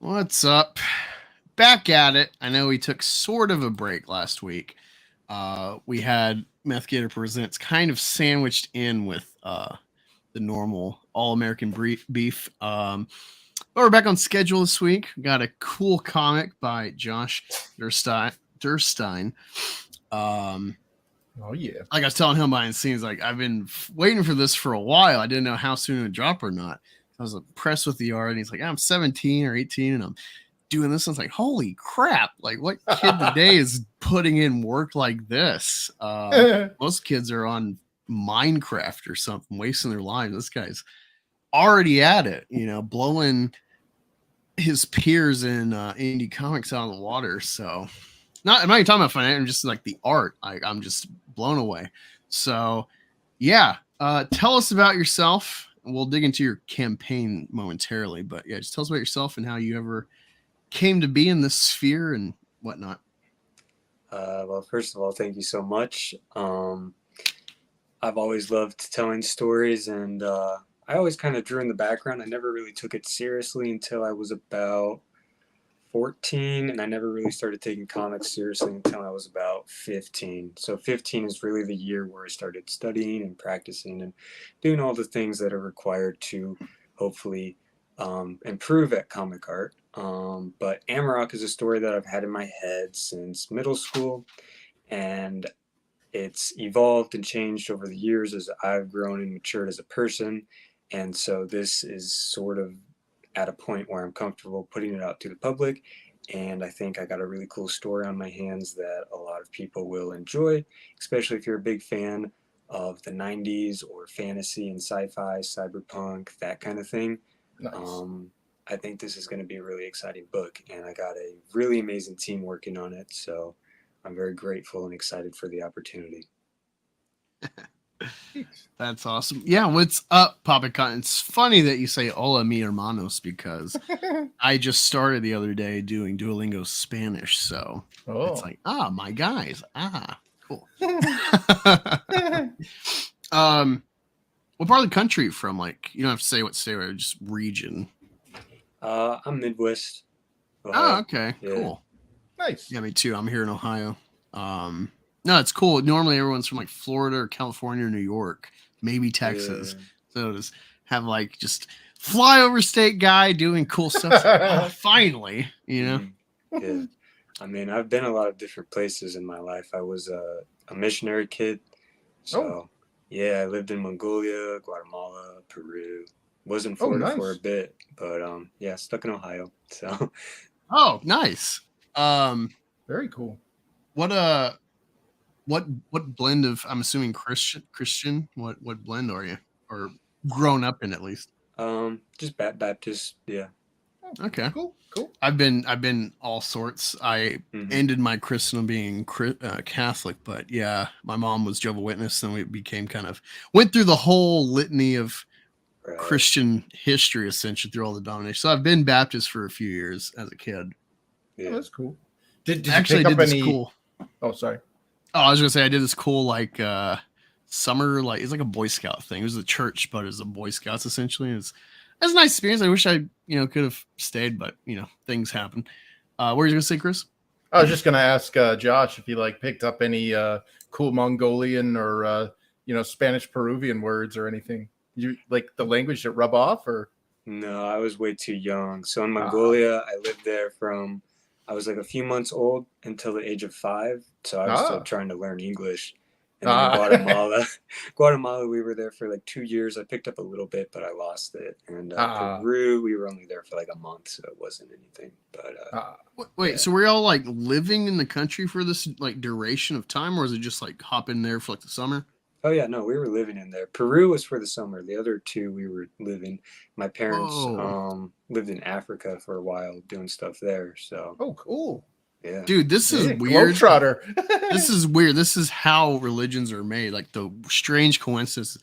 What's up? Back at it. I know we took sort of a break last week. We had Meth Gator Presents kind of sandwiched in with the normal All American beef. But we're back on schedule this week. We got a cool comic by Josh Derstine. Oh yeah. Like I was telling him behind the scenes, like I've been waiting for this for a while. I didn't know how soon it would drop or not. I was impressed with the art. And he's like, I'm 17 or 18 and I'm doing this. I was like, holy crap. Like, what kid today is putting in work like this? Most kids are on Minecraft or something, wasting their lives. This guy's already at it, blowing his peers in indie comics out of the water. So, I'm not even talking about finance. I'm just like the art. I'm just blown away. So, yeah. Tell us about yourself. We'll dig into your campaign momentarily, but yeah, just tell us about yourself and how you ever came to be in this sphere and whatnot. Well, first of all, thank you so much. I've always loved telling stories, and I always kind of drew in the background. I never really took it seriously until I was about 14, and I never really started taking comics seriously until I was about 15. So 15 is really the year where I started studying and practicing and doing all the things that are required to hopefully improve at comic art. But Amarok is a story that I've had in my head since middle school, and it's evolved and changed over the years as I've grown and matured as a person. And so this is sort of at a point where I'm comfortable putting it out to the public. And I think I got a really cool story on my hands that a lot of people will enjoy, especially if you're a big fan of the 90s or fantasy and sci-fi, cyberpunk, that kind of thing. Nice. I think this is going to be a really exciting book, and I got a really amazing team working on it. So I'm very grateful and excited for the opportunity. That's awesome. Yeah, what's up, Papa Cotton? It's funny that you say hola mi hermanos because I just started the other day doing Duolingo Spanish. So it's like, my guys. Cool. What part of the country you from? Like, you don't have to say what state, or just region. I'm Midwest. Ohio. Oh, okay. Yeah. Cool. Nice. Yeah, me too. I'm here in Ohio. No, it's cool. Normally everyone's from like Florida or California or New York, maybe Texas. Yeah. So just have like just flyover state guy doing cool stuff. Finally, Yeah. I mean, I've been a lot of different places in my life. I was a missionary kid. So yeah, I lived in Mongolia, Guatemala, Peru. Was in Florida for a bit, but yeah, stuck in Ohio. So nice. Very cool. What blend of, I'm assuming Christian, what blend are you, or grown up in at least? Just Baptist. Yeah. Okay. Cool. I've been all sorts. I ended my christendom being Catholic, but yeah, my mom was Jehovah's Witness, and we became went through the whole litany of Christian history, essentially, through all the denominations. So I've been Baptist for a few years as a kid. Yeah, that's cool. Did actually you pick did up this any... cool? Oh, sorry. Oh, I was gonna say I did this cool summer, like it's like a Boy Scout thing. It was a church, but it's a Boy Scouts essentially. It's a nice experience. I wish I could have stayed, but things happen. What were you gonna say, Chris? I was just gonna ask Josh if he picked up any cool Mongolian or Spanish Peruvian words or anything. You like the language that rub off, or? No, I was way too young. So in Mongolia, I lived there from I was like a few months old until the age of 5. So I was still trying to learn English. And then in Guatemala, we were there for like 2 years. I picked up a little bit, but I lost it. And Peru, we were only there for like a month, so it wasn't anything. But wait, so were y'all like living in the country for this like duration of time, or is it just like hop in there for like the summer? Oh yeah, no, we were living in there. Peru was for the summer. The other 2 we were living. My parents lived in Africa for a while doing stuff there. So cool. Yeah. Dude, this is weird. This is weird. This is how religions are made. Like the strange coincidence.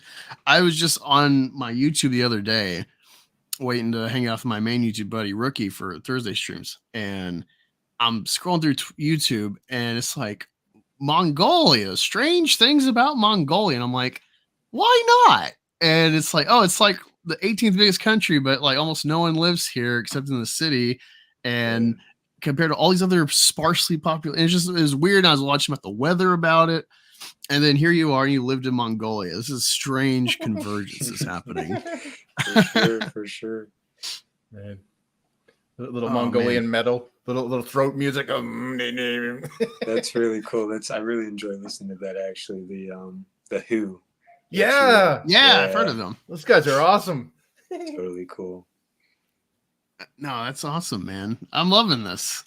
I was just on my YouTube the other day waiting to hang out with my main YouTube buddy Rookie for Thursday streams, and I'm scrolling through YouTube and it's like Mongolia, strange things about Mongolia. And I'm like, why not? And it's like, it's like the 18th biggest country, but like almost no one lives here except in the city. and compared to all these other sparsely popular, it was weird. I was watching about the weather about it, and then here you are, and you lived in Mongolia. This is strange convergence is happening. For sure. Man. Little Mongolian metal, little throat music. That's really cool. I really enjoy listening to that. Actually, the Who. Yeah, I've heard of them. Those guys are awesome. Totally cool. No, that's awesome, man. I'm loving this.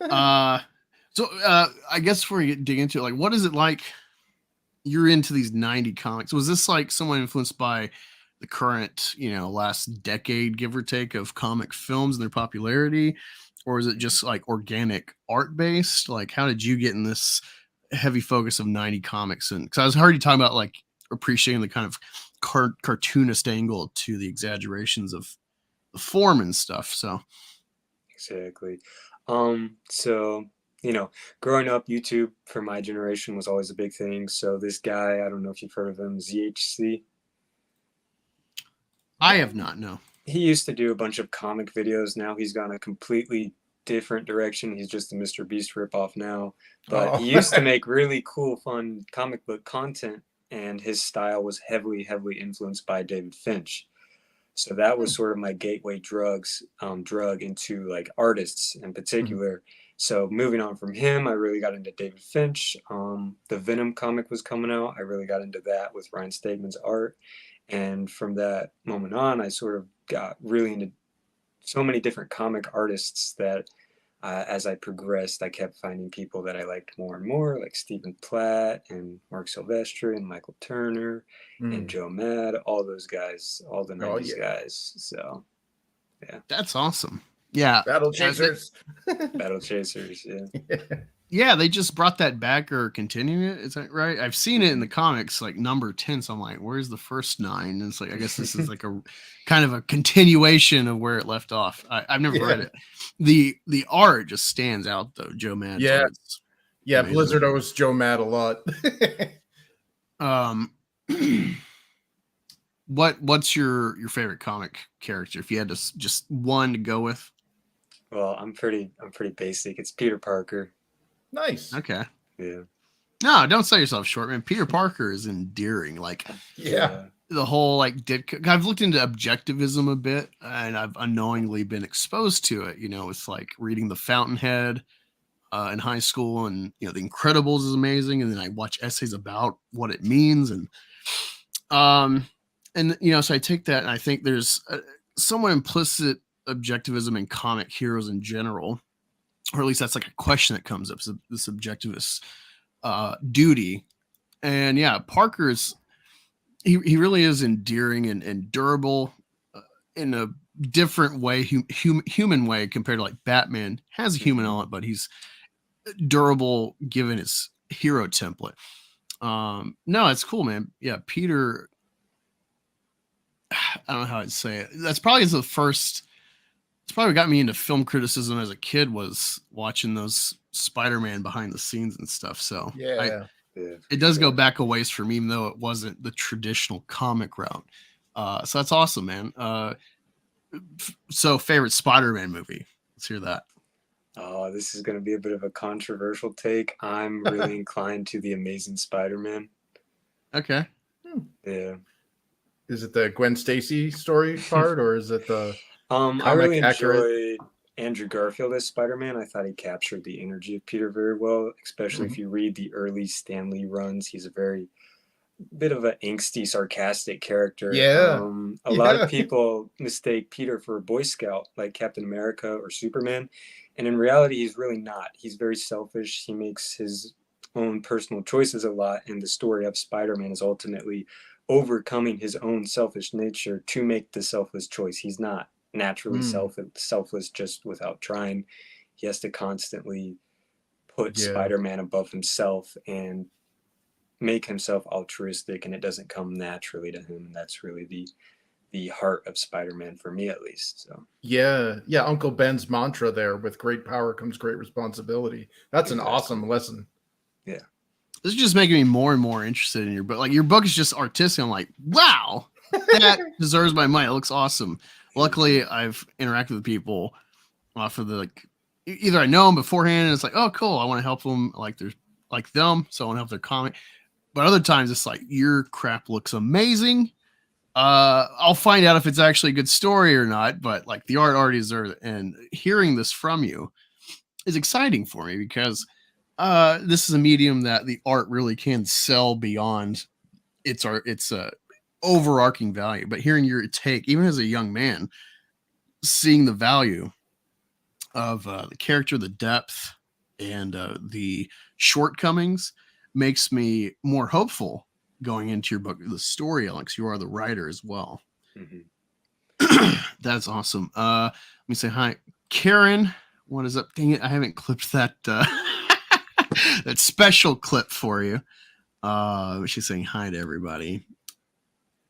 So I guess before we dig into it, like, what is it like? You're into these 90 comics. Was this like someone influenced by the current, last decade, give or take, of comic films and their popularity? Or is it just like organic art based? Like, how did you get in this heavy focus of 90 comics? And because I was heard you talking about like appreciating the kind of cartoonist angle to the exaggerations of the form and stuff. So exactly. So growing up, YouTube for my generation was always a big thing. So this guy, I don't know if you've heard of him, ZHC. I have not, no. He used to do a bunch of comic videos. Now he's gone a completely different direction. He's just a Mr. Beast ripoff now. But he used to make really cool, fun comic book content, and his style was heavily, heavily influenced by David Finch. So that was sort of my gateway drug into like artists in particular. So moving on from him, I really got into David Finch. The Venom comic was coming out. I really got into that with Ryan Stegman's art. And from that moment on, I sort of got really into so many different comic artists that as I progressed, I kept finding people that I liked more and more, like Stephen Platt and Mark Silvestri and Michael Turner and Joe Mad, all those guys, all the 90s guys. So, yeah. That's awesome. Yeah. Battle Chasers. Battle Chasers, yeah. Yeah, they just brought that back or continuing it. Is that right? I've seen it in the comics, like number 10. So I'm like, where's the first 9? And it's like, I guess this is like a kind of a continuation of where it left off. I've never read it. The art just stands out though. Joe Mad. Yeah. Amazing. Blizzard owes Joe Mad a lot. What's your favorite comic character if you had to just one to go with? Well, I'm pretty basic. It's Peter Parker. Nice. Okay. Yeah. No, don't sell yourself short, man. Peter Parker is endearing. Like, the whole like I've looked into objectivism a bit, and I've unknowingly been exposed to it. With like reading The Fountainhead in high school, and The Incredibles is amazing, and then I watch essays about what it means, and so I take that, and I think there's somewhat implicit objectivism in comic heroes in general. Or at least that's like a question that comes up, this objectivist duty. And Parker he really is endearing and durable in a different way, human way compared to like Batman. Has a human element, but he's durable given his hero template. No, it's cool, man. Yeah, Peter, I don't know how I'd say it. That's probably the first. It's probably got me into film criticism as a kid, was watching those Spider-Man behind the scenes and stuff. So it does go back a ways for me, even though it wasn't the traditional comic route. So that's awesome, man. So favorite Spider-Man movie? Let's hear that. Oh, this is going to be a bit of a controversial take. I'm really inclined to The Amazing Spider-Man. Okay. Yeah. Is it the Gwen Stacy story part, or is it the... I really enjoyed Andrew Garfield as Spider-Man. I thought he captured the energy of Peter very well, especially if you read the early Stan Lee runs. He's a very bit of an angsty, sarcastic character. Yeah. A lot of people mistake Peter for a Boy Scout, like Captain America or Superman. And in reality, he's really not. He's very selfish. He makes his own personal choices a lot. And the story of Spider-Man is ultimately overcoming his own selfish nature to make the selfless choice. He's not naturally selfless just without trying. He has to constantly put Spider-Man above himself and make himself altruistic, and it doesn't come naturally to him. And that's really the heart of Spider-Man for me, at least. So Uncle Ben's mantra there: with great power comes great responsibility. That's an awesome lesson. Yeah, this is just making me more and more interested in your book. Like, your book is just artistic. I'm like, wow, that deserves my money. It looks awesome. Luckily, I've interacted with people off of the either I know them beforehand and it's like, oh cool, I want to help them like them, so I want to help their comic. But other times it's like, your crap looks amazing. I'll find out if it's actually a good story or not, but like the art already deserves it. And hearing this from you is exciting for me because this is a medium that the art really can sell beyond its art, its overarching value. But hearing your take, even as a young man, seeing the value of the character, the depth, and the shortcomings makes me more hopeful going into your book, the story, Alex. You are the writer as well. Mm-hmm. That's awesome. Let me say hi, Karen. What is up? Dang it, I haven't clipped that that special clip for you. She's saying hi to everybody.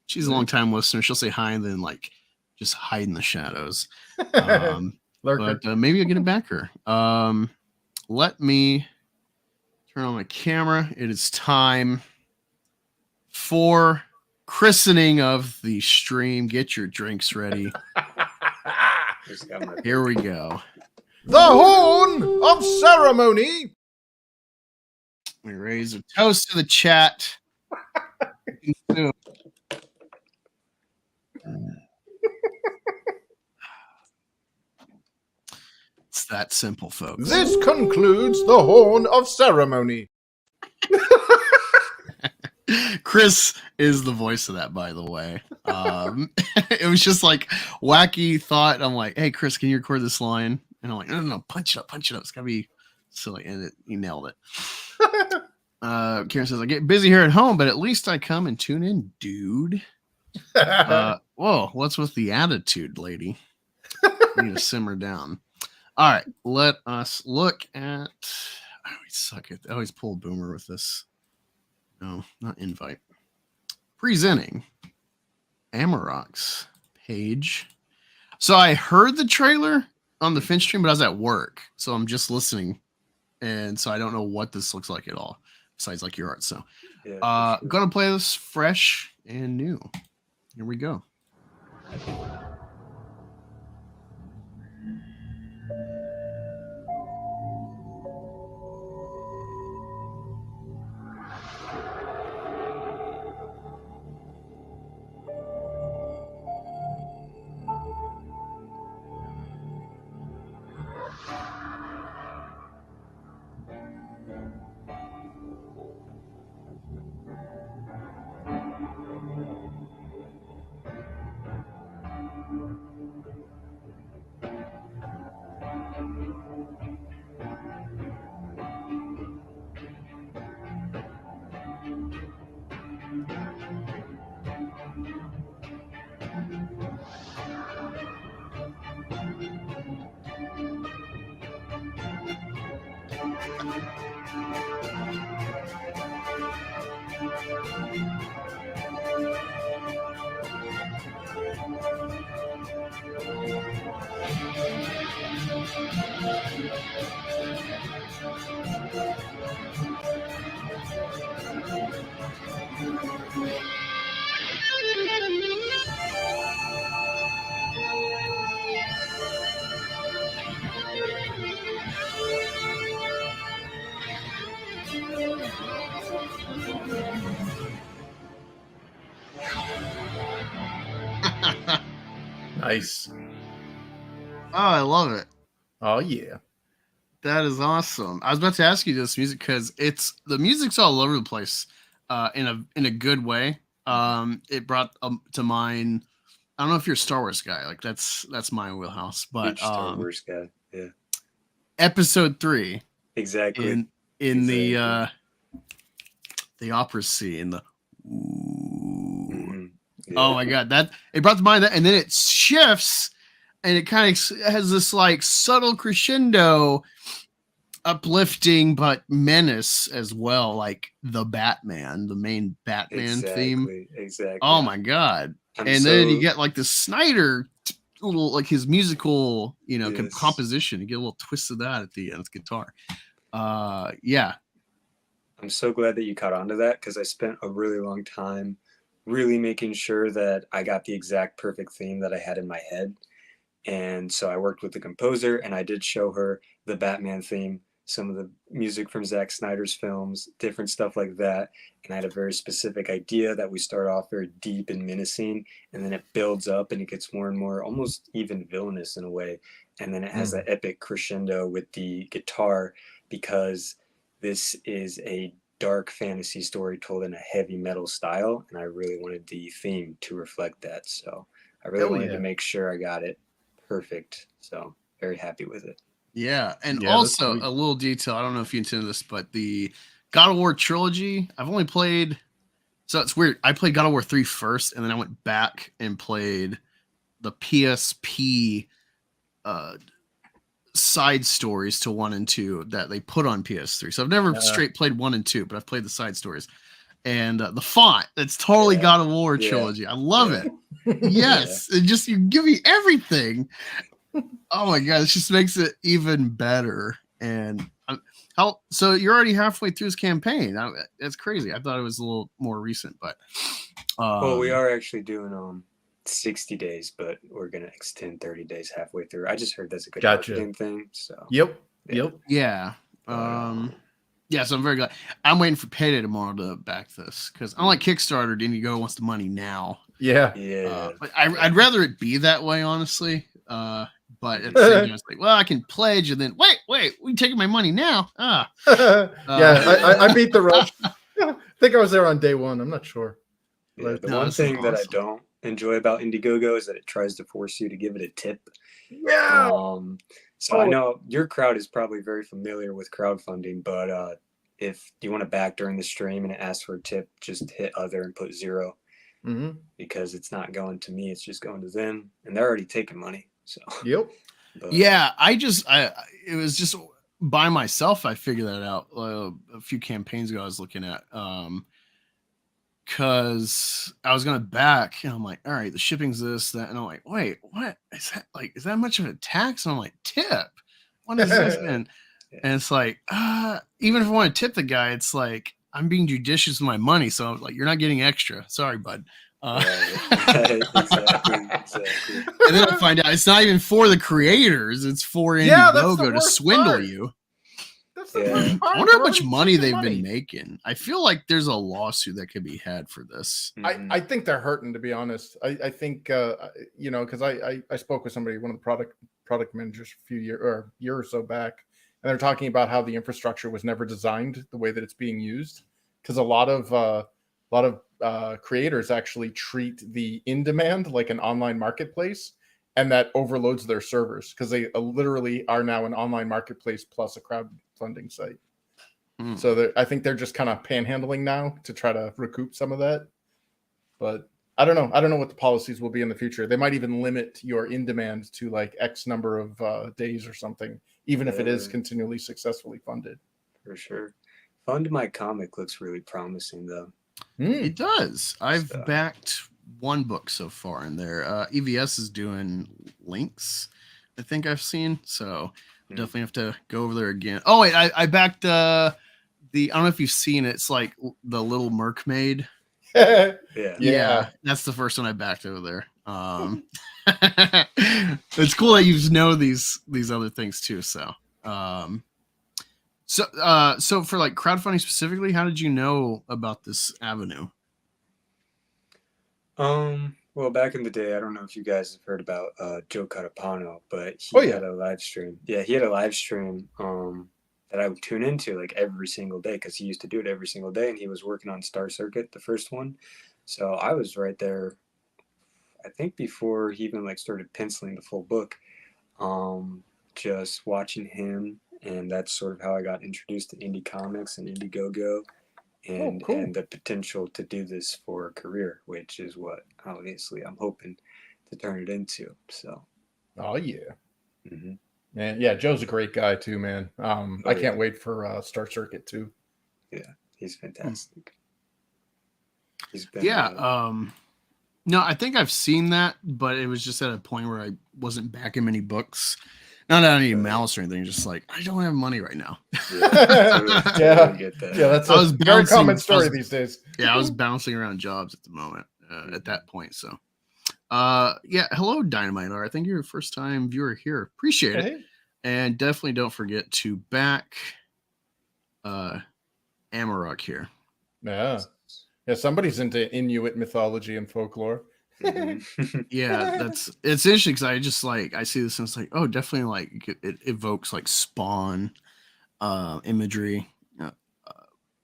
She's a long time listener. She'll say hi and then like just hide in the shadows. But maybe I'll get it back her. Let me turn on my camera. It is time for christening of the stream. Get your drinks ready. Here we go. The horn of ceremony. We raise a toast to the chat. It's that simple, folks. This concludes the horn of ceremony. Chris is the voice of that, by the way. It was just like wacky thought. I'm like, hey, Chris, can you record this line? And I'm like, no, punch it up. It's gotta be silly. And he nailed it. Karen says, I get busy here at home, but at least I come and tune in, dude. Whoa, what's with the attitude, lady? You need to simmer down. All right, let us look at. I always suck at. I always pull Boomer with this. No, not invite. Presenting Amarok's page. So I heard the trailer on the Finch stream, but I was at work, so I'm just listening, and so I don't know what this looks like at all. Besides, like your art. So, yeah, sure. Gonna play this fresh and new. Here we go. Nice. Oh, I love it. Oh yeah, that is awesome. I was about to ask you this music because the music's all over the place, in a good way. It brought to mind. I don't know if you're a Star Wars guy. Like that's my wheelhouse. But Star Wars guy, yeah. Episode 3, exactly. In exactly. The opera scene. Yeah. Oh my god, that it brought to mind that, and then it shifts, and it kind of has this like subtle crescendo, uplifting but menace as well, like the main Batman theme. Exactly. Oh my god! Then you get like the Snyder little like his musical, composition. You get a little twist of that at the end. It's guitar. Yeah. I'm so glad that you caught on to that because I spent a really long time really making sure that I got the exact perfect theme that I had in my head. And so I worked with the composer, and I did show her the Batman theme, some of the music from Zack Snyder's films, different stuff like that. And I had a very specific idea that we start off very deep and menacing, and then it builds up and it gets more and more almost even villainous in a way. And then it has that epic crescendo with the guitar, because this is a dark fantasy story told in a heavy metal style, and I really wanted the theme to reflect that. So I really wanted to make sure I got it perfect. So very happy with it. Yeah, and Yeah, also that's a little detail. I don't know if you intended this, but the God of War trilogy, I've only played. So it's weird. I played God of War 3 first, and then I went back and played the PSP side stories to 1 and 2 that they put on PS3. So I've never straight played 1 and 2, but I've played the side stories. And the font, it's totally God of War trilogy. I love it. Yes, it just, you give me everything. Oh my god, it just makes it even better. And so you're already halfway through this campaign. That's crazy. I thought it was a little more recent, but well, we are actually doing 60 days, but we're gonna extend 30 days halfway through. I just heard that's a good marketing thing. So Yep. Yeah. Yeah, so I'm very glad. I'm waiting for payday tomorrow to back this, because unlike Kickstarter, Indiegogo wants the money now. Yeah. But I'd rather it be that way, honestly. But at the same time, it's like, well, I can pledge and then wait, we taking my money now. I beat the rush. I think I was there on day 1. I'm not sure. Yeah, the one thing that I don't enjoy about Indiegogo is that it tries to force you to give it a tip. Yeah. So I know your crowd is probably very familiar with crowdfunding, but if you want to back during the stream and it asks for a tip, just hit other and put 0, because it's not going to me, it's just going to them, and they're already taking money. So yeah, it was just by myself. I figured that out a few campaigns ago. I was looking at because I was gonna back, and I'm like, all right, the shipping's this, that, and I'm like, wait, what is that? Like, is that much of a tax? And I'm like, tip? What is this? And it's like, even if I want to tip the guy, it's like I'm being judicious with my money, so I'm like, you're not getting extra. Sorry, bud. Exactly. And then I find out it's not even for the creators; it's for Indiegogo to swindle you. That's the worst part. I wonder how much money they've been making. I feel like there's a lawsuit that could be had for this. I think they're hurting, to be honest. I think because I spoke with somebody, one of the product managers a year or so back, and they're talking about how the infrastructure was never designed the way that it's being used, because a lot of creators actually treat the in-demand like an online marketplace, and that overloads their servers, because they literally are now an online marketplace plus a crowdfunding site. So I think they're just kind of panhandling now to try to recoup some of that. But I don't know what the policies will be in the future. They might even limit your in-demand to like X number of days or something, even if it is continually successfully funded. For sure. Fund My Comic looks really promising, though. It does. I've backed 1 book so far in there. EVS is doing links, I think I've seen. So definitely have to go over there again. Oh wait, I backed I don't know if you've seen it. It's like the Little Mermaid. Yeah, that's the first one I backed over there. It's cool that you know these other things too. So so for like crowdfunding specifically, how did you know about this avenue? Well, back in the day, I don't know if you guys have heard about Joe Catapano, but he had a live stream. Yeah, he had a live stream that I would tune into like every single day, because he used to do it every single day, and he was working on Star Circuit, the first one. So I was right there, I think before he even like started penciling the full book, just watching him, and that's sort of how I got introduced to indie comics and Indiegogo. And the potential to do this for a career, which is what obviously I'm hoping to turn it into. So, man, yeah, Joe's a great guy too, man. I can't wait for Star Circuit too. Yeah, he's fantastic. He's been no, I think I've seen that, but it was just at a point where I wasn't backing many books. Not out of any malice or anything, just like I don't have money right now. That's a very common story these days. Yeah, I was bouncing around jobs at the moment at that point. So, Yeah, hello, Dynamite R. I think you're a first time viewer here. Appreciate it. Hey. And definitely don't forget to back Amarok here. Yeah. Yeah, somebody's into Inuit mythology and folklore. Mhm. Yeah, it's interesting because I just like I see this and it's like, oh, definitely like it evokes like Spawn imagery.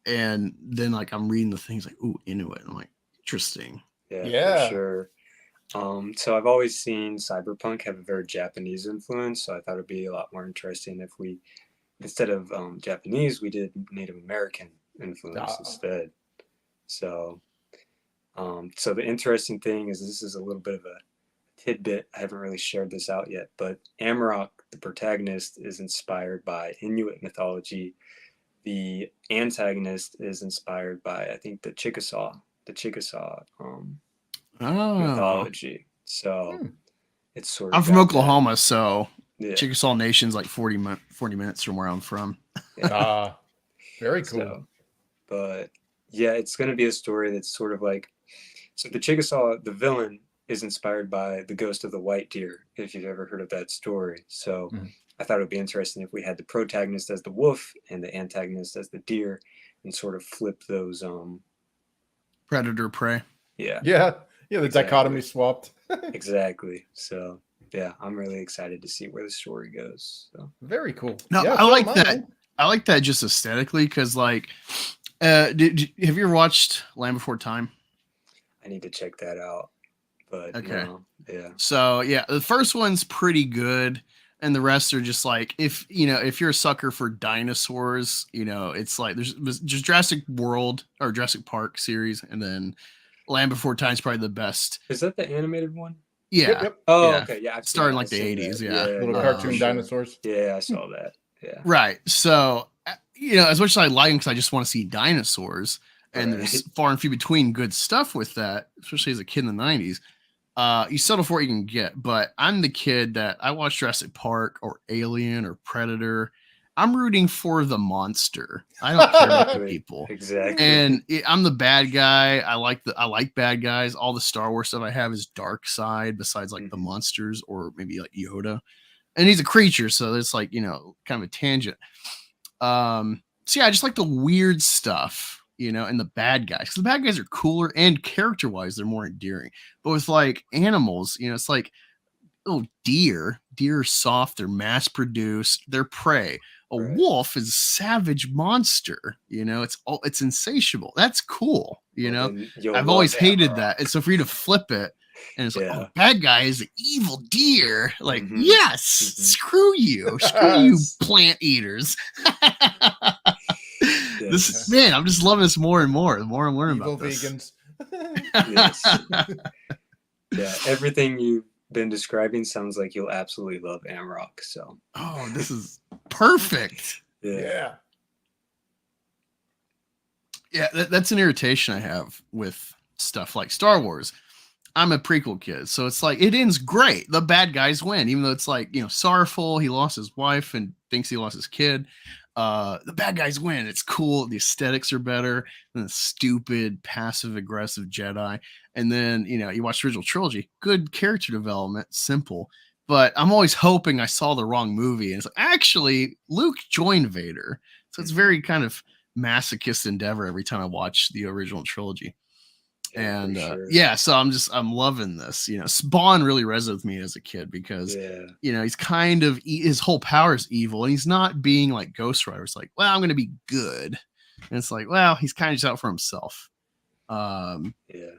And then like I'm reading the things like, ooh, Inuit. I'm like, interesting. Yeah, for Yeah. sure. So I've always seen cyberpunk have a very Japanese influence, so I thought it'd be a lot more interesting if we, instead of Japanese, we did Native American influence Ah. instead. So, so the interesting thing is this is a little bit of a tidbit. I haven't really shared this out yet, but Amarok, the protagonist, is inspired by Inuit mythology. The antagonist is inspired by, I think, the Chickasaw Oh, mythology. So Hmm. it's sort I'm of from got Oklahoma, so that. Yeah. Chickasaw Nation's like 40 minutes from where I'm from. Yeah. Ah, very cool. So, but yeah, it's going to be a story that's sort of like, so the Chickasaw, the villain, is inspired by the ghost of the white deer, if you've ever heard of that story. So Mhm. I thought it would be interesting if we had the protagonist as the wolf and the antagonist as the deer and sort of flip those. Predator prey. Yeah, Yeah. Yeah, the Exactly. dichotomy swapped. exactly. So yeah, I'm really excited to see where the story goes. So Very cool. No, Yeah, I so like am that. I. I like that just aesthetically because like, have you ever watched Land Before Time? I need to check that out. But Okay. no, yeah. So yeah, the first one's pretty good, and the rest are just like if if you're a sucker for dinosaurs, it's like there's just Jurassic World or Jurassic Park series, and then Land Before Time is probably the best. Is that the animated one? Yeah, Yep. Oh, yeah. okay. Yeah, I've seen Starting that. like I've the seen '80s. that. Yeah, Little Yeah, for cartoon sure. dinosaurs. Yeah, I saw that. Yeah. right. So as much as I like them because I just want to see dinosaurs, and Right. there's far and few between good stuff with that, especially as a kid in the '90s. You settle for what you can get, but I'm the kid that I watch Jurassic Park or Alien or Predator. I'm rooting for the monster. I don't care about the Exactly. people. Exactly. And I'm the bad guy. I like bad guys. All the Star Wars stuff I have is dark side besides like the Mhm. monsters or maybe like Yoda. And he's a creature, so it's like, kind of a tangent. So yeah, I just like the weird stuff, and the bad guys. 'Cause the bad guys are cooler and character-wise, they're more endearing. But with like animals, it's like, oh, deer. Deer are soft, they're mass produced, they're prey. A Right. wolf is a savage monster, it's insatiable. That's cool, Well, then you'll I've love always hated Amarok. that. And so for you to flip it and it's like, Yeah. oh, bad guy is an evil deer. Like, Mhm. yes, Mhm. screw you. Screw you, plant eaters. Yes. Man, I'm just loving this more and more. The more I'm learning Evil about this. vegans. Yes. Yeah. Everything you've been describing sounds like you'll absolutely love Amarok. So. Oh, this is perfect. Yeah. Yeah, that's an irritation I have with stuff like Star Wars. I'm a prequel kid, so it's like it ends great. The bad guys win, even though it's like, sorrowful. He lost his wife and thinks he lost his kid. The bad guys win. It's cool. The aesthetics are better than the stupid, passive aggressive Jedi. And then, you watch the original trilogy, good character development, simple. But I'm always hoping I saw the wrong movie. And it's like, actually, Luke joined Vader. So it's very kind of masochist endeavor every time I watch the original trilogy. Yeah, And for sure. yeah, so I'm loving this. Spawn really resonated with me as a kid because Yeah. he's kind of his whole power is evil, and he's not being like Ghost Rider. It's like, well, I'm gonna be good, and it's like, well, he's kind of just out for himself. Yeah.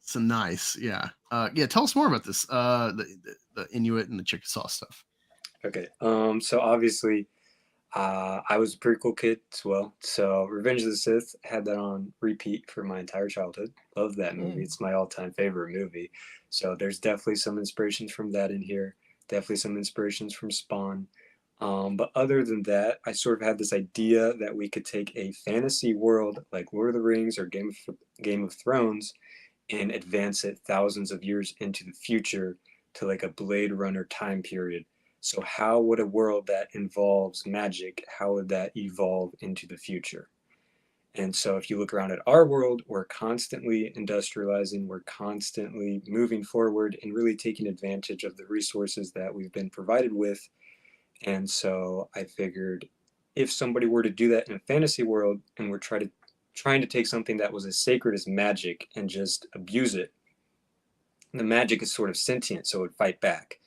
So nice, yeah, yeah. Tell us more about this, the Inuit and the Chickasaw stuff. Okay. So obviously, I was a prequel kid as well. So Revenge of the Sith had that on repeat for my entire childhood. Love that movie. It's my all-time favorite movie. So there's definitely some inspirations from that in here. Definitely some inspirations from Spawn. But other than that, I sort of had this idea that we could take a fantasy world like Lord of the Rings or Game of Thrones and advance it thousands of years into the future to like a Blade Runner time period. So how would a world that involves magic, how would that evolve into the future? And so if you look around at our world, we're constantly industrializing, we're constantly moving forward and really taking advantage of the resources that we've been provided with. And so I figured if somebody were to do that in a fantasy world and we're trying to take something that was as sacred as magic and just abuse it, the magic is sort of sentient, so it would fight back.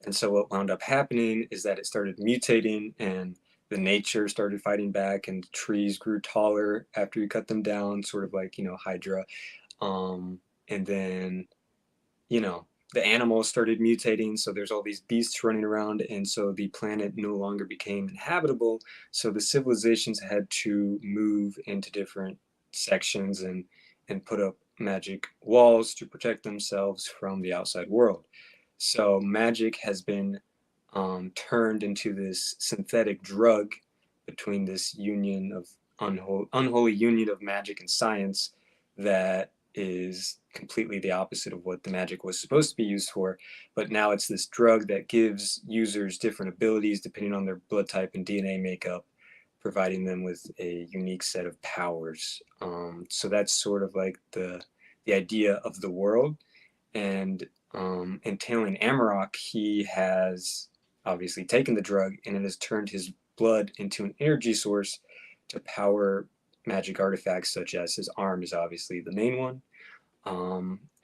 And so what wound up happening is that it started mutating and the nature started fighting back and trees grew taller after you cut them down, sort of like, Hydra. And then, the animals started mutating. So there's all these beasts running around. And so the planet no longer became inhabitable. So the civilizations had to move into different sections and put up magic walls to protect themselves from the outside world. So magic has been turned into this synthetic drug between this union of unholy union of magic and science that is completely the opposite of what the magic was supposed to be used for. But now it's this drug that gives users different abilities depending on their blood type and DNA makeup, providing them with a unique set of powers. So that's sort of like the idea of the world. And entailing Amarok, he has obviously taken the drug and it has turned his blood into an energy source to power magic artifacts, such as his arm is obviously the main one.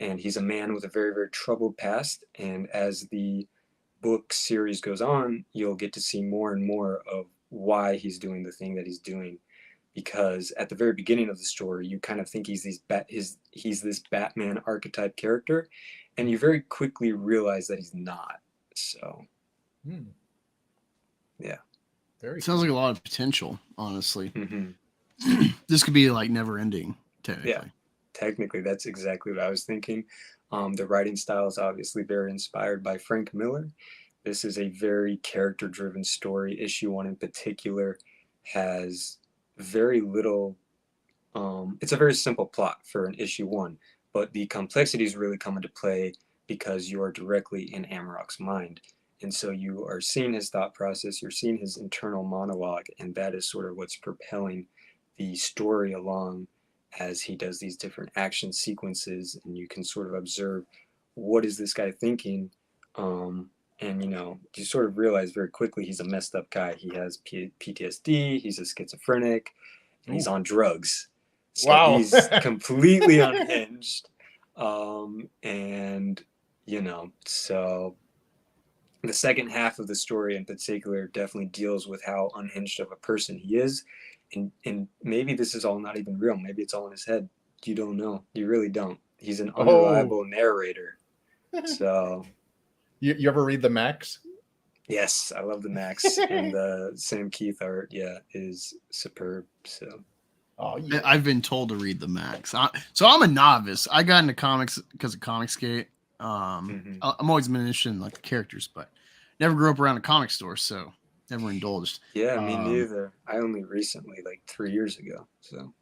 And he's a man with a very, very troubled past. And as the book series goes on, you'll get to see more and more of why he's doing the thing that he's doing. Because at the very beginning of the story, you kind of think he's this Batman archetype character, and you very quickly realize that he's not. So, yeah. Sounds like a lot of potential, honestly. Mm-hmm. This could be like never ending, technically. Yeah, technically, that's exactly what I was thinking. The writing style is obviously very inspired by Frank Miller. This is a very character-driven story. Issue 1 in particular has very little. It's a very simple plot for an issue 1, but the complexities really come into play because you are directly in Amarok's mind. And so you are seeing his thought process, you're seeing his internal monologue, and that is sort of what's propelling the story along as he does these different action sequences, and you can sort of observe what is this guy thinking. And you sort of realize very quickly he's a messed up guy. He has PTSD, he's a schizophrenic, and he's on drugs. So Wow. he's completely unhinged. So the second half of the story in particular definitely deals with how unhinged of a person he is. And maybe this is all not even real. Maybe it's all in his head. You don't know. You really don't. He's an unreliable narrator. So you ever read the Max? Yes, I love the Max. And the Sam Keith art, is superb. So I've been told to read the Max. So I'm a novice. I got into comics because of Comicsgate. I'm always been interested in like the characters, but never grew up around a comic store, so never indulged. Yeah, me neither. I only recently, like 3 years ago. So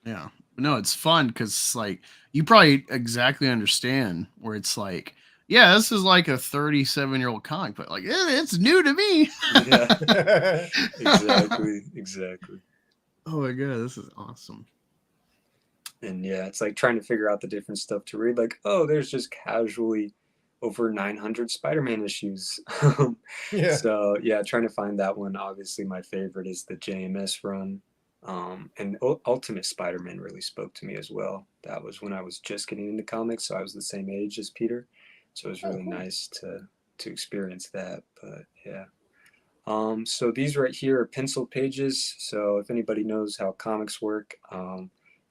yeah, but no, it's fun because like you probably exactly understand where it's like, yeah, this is like a 37-year-old comic, but like it's new to me. Yeah, exactly. Oh my god, this is awesome. And yeah, it's like trying to figure out the different stuff to read. Like, oh, there's just casually over 900 Spider-Man issues. Yeah. So yeah, trying to find that one. Obviously, my favorite is the JMS run. And Ultimate Spider-Man really spoke to me as well. That was when I was just getting into comics, so I was the same age as Peter. So it was really nice to experience that. But yeah. So these right here are penciled pages. So if anybody knows how comics work,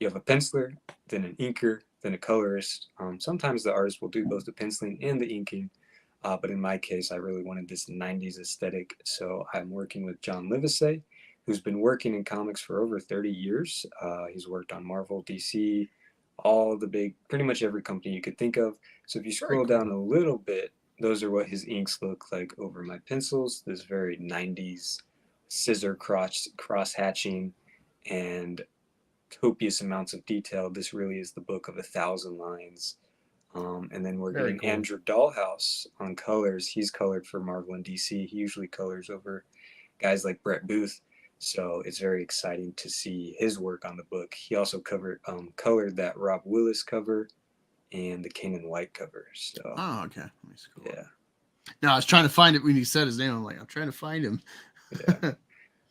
you have a penciler, then an inker, then a colorist. Sometimes the artist will do both the penciling and the inking. But in my case, I really wanted this 90s aesthetic. So I'm working with John Livesey, who's been working in comics for over 30 years. He's worked on Marvel, DC, all the big, pretty much every company you could think of. So if you scroll down a little bit, those are what his inks look like over my pencils. This very 90s scissor cross hatching and copious amounts of detail. This really is the book of 1,000 lines. And then we're getting Andrew Dahlhaus on colors. He's colored for Marvel and DC. He usually colors over guys like Brett Booth. So it's very exciting to see his work on the book. He also colored that Rob Willis cover and the Canaan White cover. So Oh, okay. Let me scroll. yeah. No, I was trying to find it when you said his name. I'm like, I'm trying to find him. Yeah.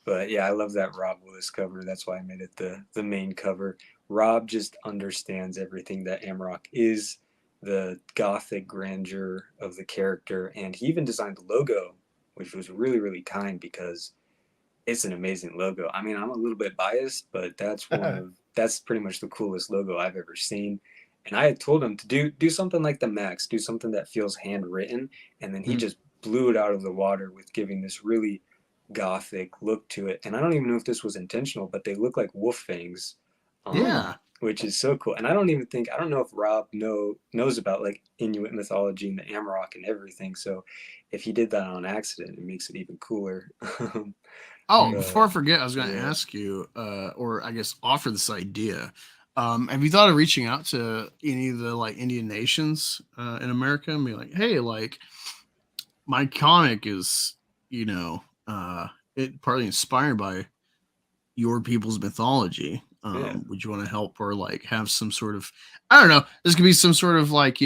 But yeah, I love that Rob Willis cover. That's why I made it the main cover. Rob just understands everything that Amarok is, the gothic grandeur of the character, and he even designed the logo, which was really, really kind because it's an amazing logo. I mean, I'm a little bit biased, but that's pretty much the coolest logo I've ever seen. And I had told him to do something like the Max, do something that feels handwritten, and then he just blew it out of the water with giving this really gothic look to it. And I don't even know if this was intentional, but they look like wolf fangs, Yeah. which is so cool. And I don't know if Rob knows about like Inuit mythology and the Amarok and everything. So if he did that on accident, it makes it even cooler. Oh, before I forget, I was going to yeah. ask you, or I guess offer this idea. Have you thought of reaching out to any of the like Indian nations in America and be like, hey, like my comic is, it partly inspired by your people's mythology. Yeah. Would you want to help or like have some sort of, I don't know, this could be some sort of like,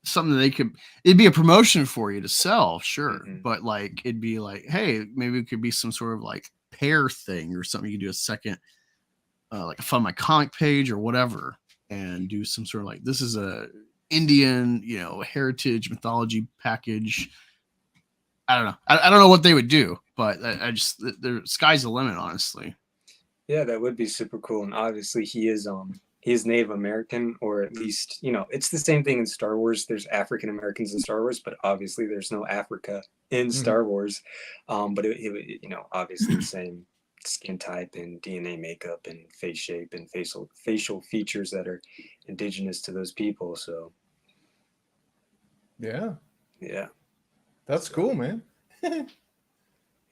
something that it'd be a promotion for you to sell, sure. But like, it'd be like, hey, maybe it could be some sort of like pair thing or something. You could do a second, like a Fund My Comic page or whatever, and do some sort of like, this is a Indian, heritage mythology package. I don't know. I don't know what they would do, but I just, the sky's the limit, honestly. Yeah, that would be super cool. And obviously he is Native American, or at least, it's the same thing in Star Wars. There's African Americans in Star Wars, but obviously there's no Africa in Star Wars. But obviously the same skin type and DNA makeup and face shape and facial features that are indigenous to those people. So yeah, that's cool, man.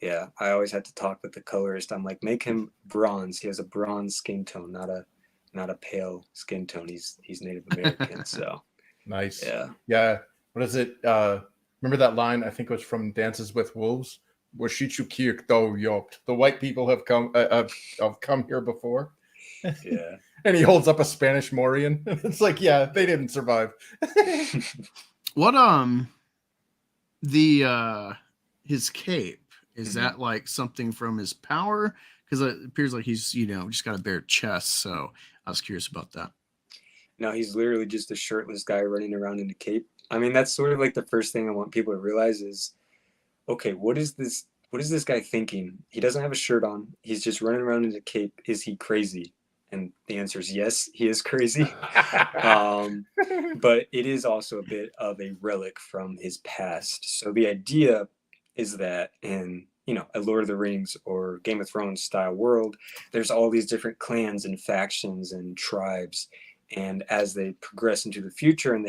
Yeah, I always had to talk with the colorist. I'm like, make him bronze. He has a bronze skin tone, not a pale skin tone. He's Native American, so nice. Yeah. What is it? Remember that line? I think it was from Dances with Wolves, where Shichukirk do yoked. The white people have come here before. Yeah. And he holds up a Spanish Morian. It's like, yeah, they didn't survive. What his cape, is that like something from his power? Because it appears like he's just got a bare chest. So I was curious about that. No, he's literally just a shirtless guy running around in a cape. I mean, that's sort of like the first thing I want people to realize is, okay, what is this guy thinking? He doesn't have a shirt on. He's just running around in a cape. Is he crazy? And the answer is yes, he is crazy. But it is also a bit of a relic from his past. So the idea is that in a Lord of the Rings or Game of Thrones style world, there's all these different clans and factions and tribes. And as they progress into the future and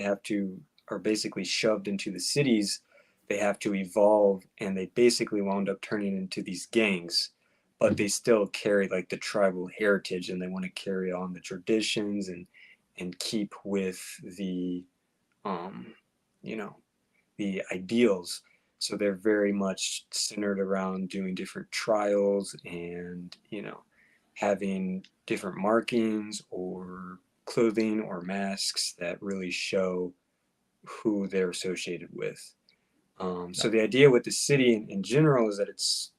are basically shoved into the cities, they have to evolve, and they basically wound up turning into these gangs, but they still carry like the tribal heritage, and they want to carry on the traditions and keep with the the ideals. So they're very much centered around doing different trials and having different markings or clothing or masks that really show who they're associated with. So the idea with the city in general is that it's,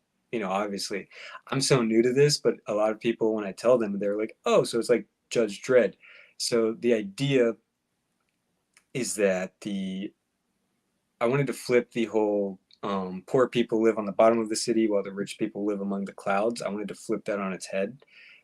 obviously I'm so new to this, but a lot of people, when I tell them, they're like, oh, so it's like Judge Dredd. So the idea is that I wanted to flip the whole poor people live on the bottom of the city while the rich people live among the clouds. I wanted to flip that on its head.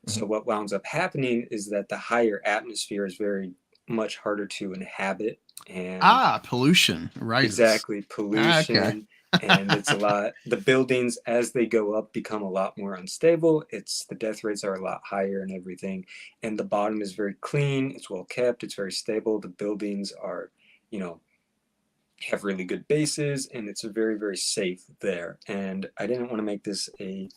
So what winds up happening is that the higher atmosphere is very much harder to inhabit. And pollution rises. Exactly, pollution. Okay. And it's the buildings as they go up become a lot more unstable. The death rates are a lot higher and everything. And the bottom is very clean, it's well kept, it's very stable. The buildings are, have really good bases, and it's very, very safe there. And I didn't want to make this a,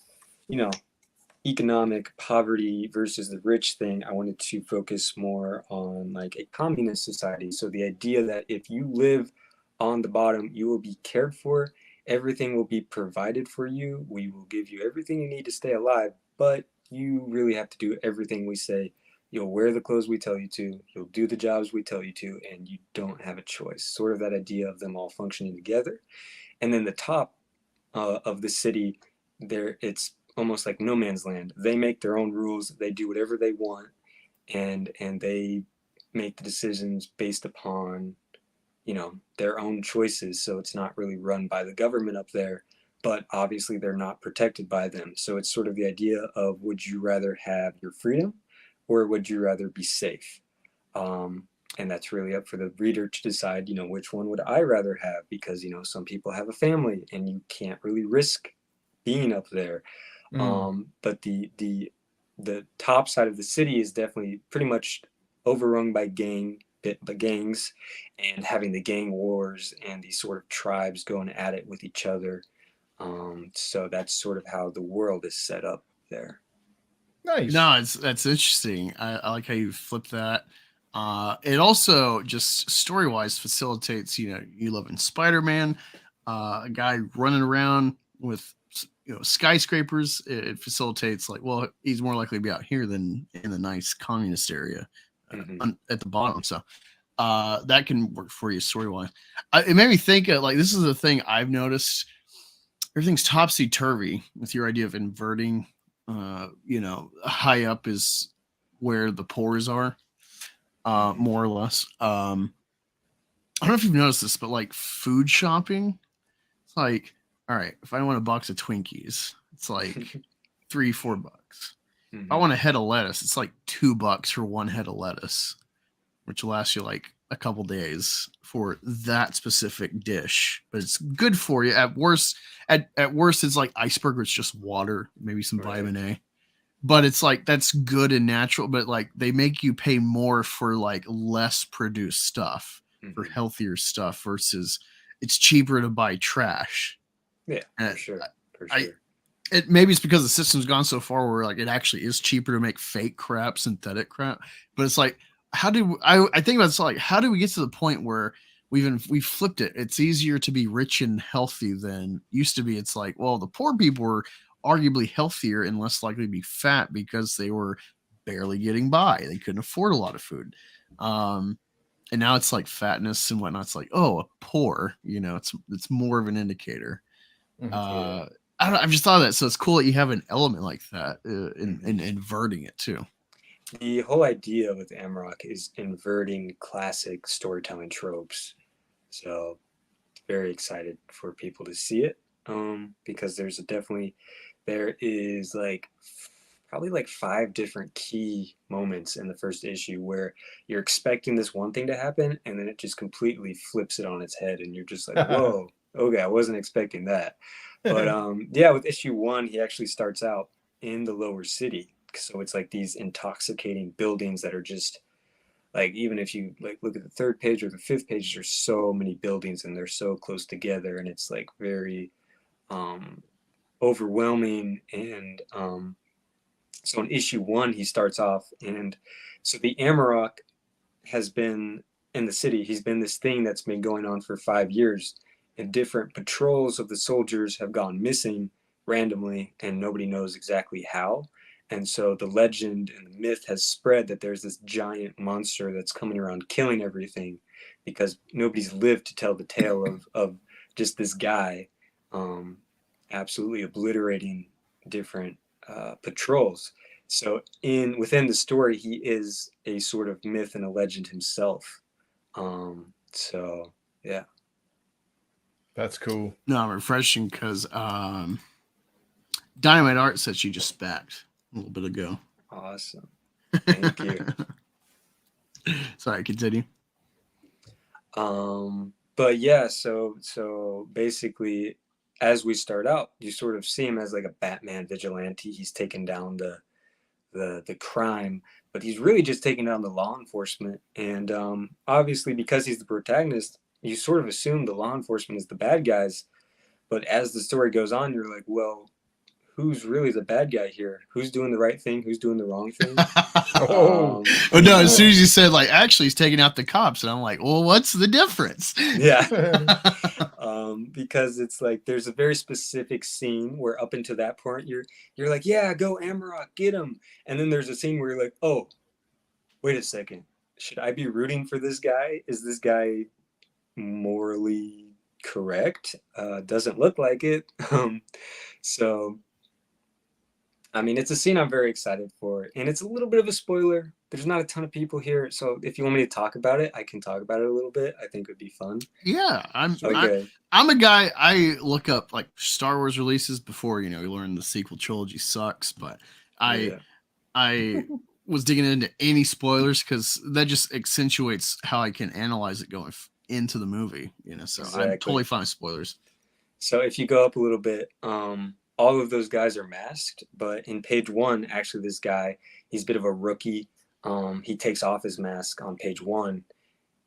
economic poverty versus the rich thing. I wanted to focus more on like a communist society. So the idea that if you live on the bottom, you will be cared for everything will be provided for you. We will give you everything you need to stay alive, but you really have to do everything we say. You'll wear the clothes we tell you to, you'll do the jobs we tell you to, and you don't have a choice. Sort of that idea of them all functioning together. And then the top of the city, there it's almost like no man's land. They make their own rules, they do whatever they want, and they make the decisions based upon, you know, their own choices. So it's not really run by the government up there, but obviously they're not protected by them. So it's sort of the idea of, would you rather have your freedom or would you rather be safe? And that's really up for the reader to decide, you know, which one would I rather have? Because, you know, some people have a family and you can't really risk being up there. But the top side of the city is definitely pretty much overrun by gangs, and having the gang wars and these sort of tribes going at it with each other. So that's sort of how the world is set up there. Nice. No, that's interesting. I like how you flip that. It also just story wise facilitates, you know, you live in Spider-Man, a guy running around with, you know, skyscrapers. It facilitates like, well, he's more likely to be out here than in a nice communist area at the bottom. So that can work for you story wise. It made me think of, like, this is the thing I've noticed. Everything's topsy turvy with your idea of inverting. You know, high up is where the pores are, more or less. I don't know if you've noticed this, but like food shopping, it's like, all right, if I want a box of Twinkies, it's like $3-4. If I want a head of lettuce, it's like $2 for one head of lettuce, which lasts you like a couple days for that specific dish. But it's good for you. At worst, it's like iceberg, where it's just water, maybe some vitamin A. But it's like, that's good and natural. But like, they make you pay more for like less produced stuff, for healthier stuff, versus it's cheaper to buy trash. Yeah, for sure. It maybe it's because the system's gone so far where like it actually is cheaper to make fake crap, synthetic crap. But it's like, I think about it's like, how do we get to the point where we've flipped it? It's easier to be rich and healthy than used to be. It's like, well, the poor people were arguably healthier and less likely to be fat because they were barely getting by. They couldn't afford a lot of food. And now it's like fatness and whatnot. It's like, oh, poor, you know, it's more of an indicator. I've just thought of that. So it's cool that you have an element like that in inverting it too. The whole idea with Amarok is inverting classic storytelling tropes. So very excited for people to see it. Because there is like probably like 5 different key moments in the first issue where you're expecting this one thing to happen and then it just completely flips it on its head and you're just like, whoa, okay, I wasn't expecting that. But yeah, with issue 1, he actually starts out in the lower city. So it's like these intoxicating buildings that are just like, even if you like look at the 3rd page or the 5th page, there's so many buildings and they're so close together and it's like very overwhelming. And so in issue 1 he starts off, and so the Amarok has been in the city. He's been this thing that's been going on for 5 years, and different patrols of the soldiers have gone missing randomly and nobody knows exactly how. And so the legend and the myth has spread that there's this giant monster that's coming around killing everything, because nobody's lived to tell the tale of just this guy absolutely obliterating different patrols. So within the story, he is a sort of myth and a legend himself. So yeah, that's cool. No, I'm refreshing because Dynamite Art said she just backed a little bit ago. Awesome. Thank you. Sorry, continue. But yeah, so basically, as we start out, you sort of see him as like a Batman vigilante. He's taking down the crime, but he's really just taking down the law enforcement. And obviously, because he's the protagonist, you sort of assume the law enforcement is the bad guys. But as the story goes on, you're like, well, who's really the bad guy here? Who's doing the right thing? Who's doing the wrong thing? Oh. Oh no! As soon as you said like, actually, he's taking out the cops, and I'm like, well, what's the difference? Yeah. Because it's like there's a very specific scene where up until that point you're like, yeah, go Amarok, get him. And then there's a scene where you're like, oh, wait a second. Should I be rooting for this guy? Is this guy morally correct? Doesn't look like it. So I mean, it's a scene I'm very excited for, and it's a little bit of a spoiler. There's not a ton of people here, so if you want me to talk about it, I can talk about it a little bit. I think it would be fun. Yeah, Okay. I'm a guy. I look up like Star Wars releases before you learn the sequel trilogy sucks, but I was digging into any spoilers because that just accentuates how I can analyze it going into the movie. So I'm totally fine with spoilers. So if you go up a little bit, all of those guys are masked, but in page 1, actually, this guy, he's a bit of a rookie. He takes off his mask on page 1,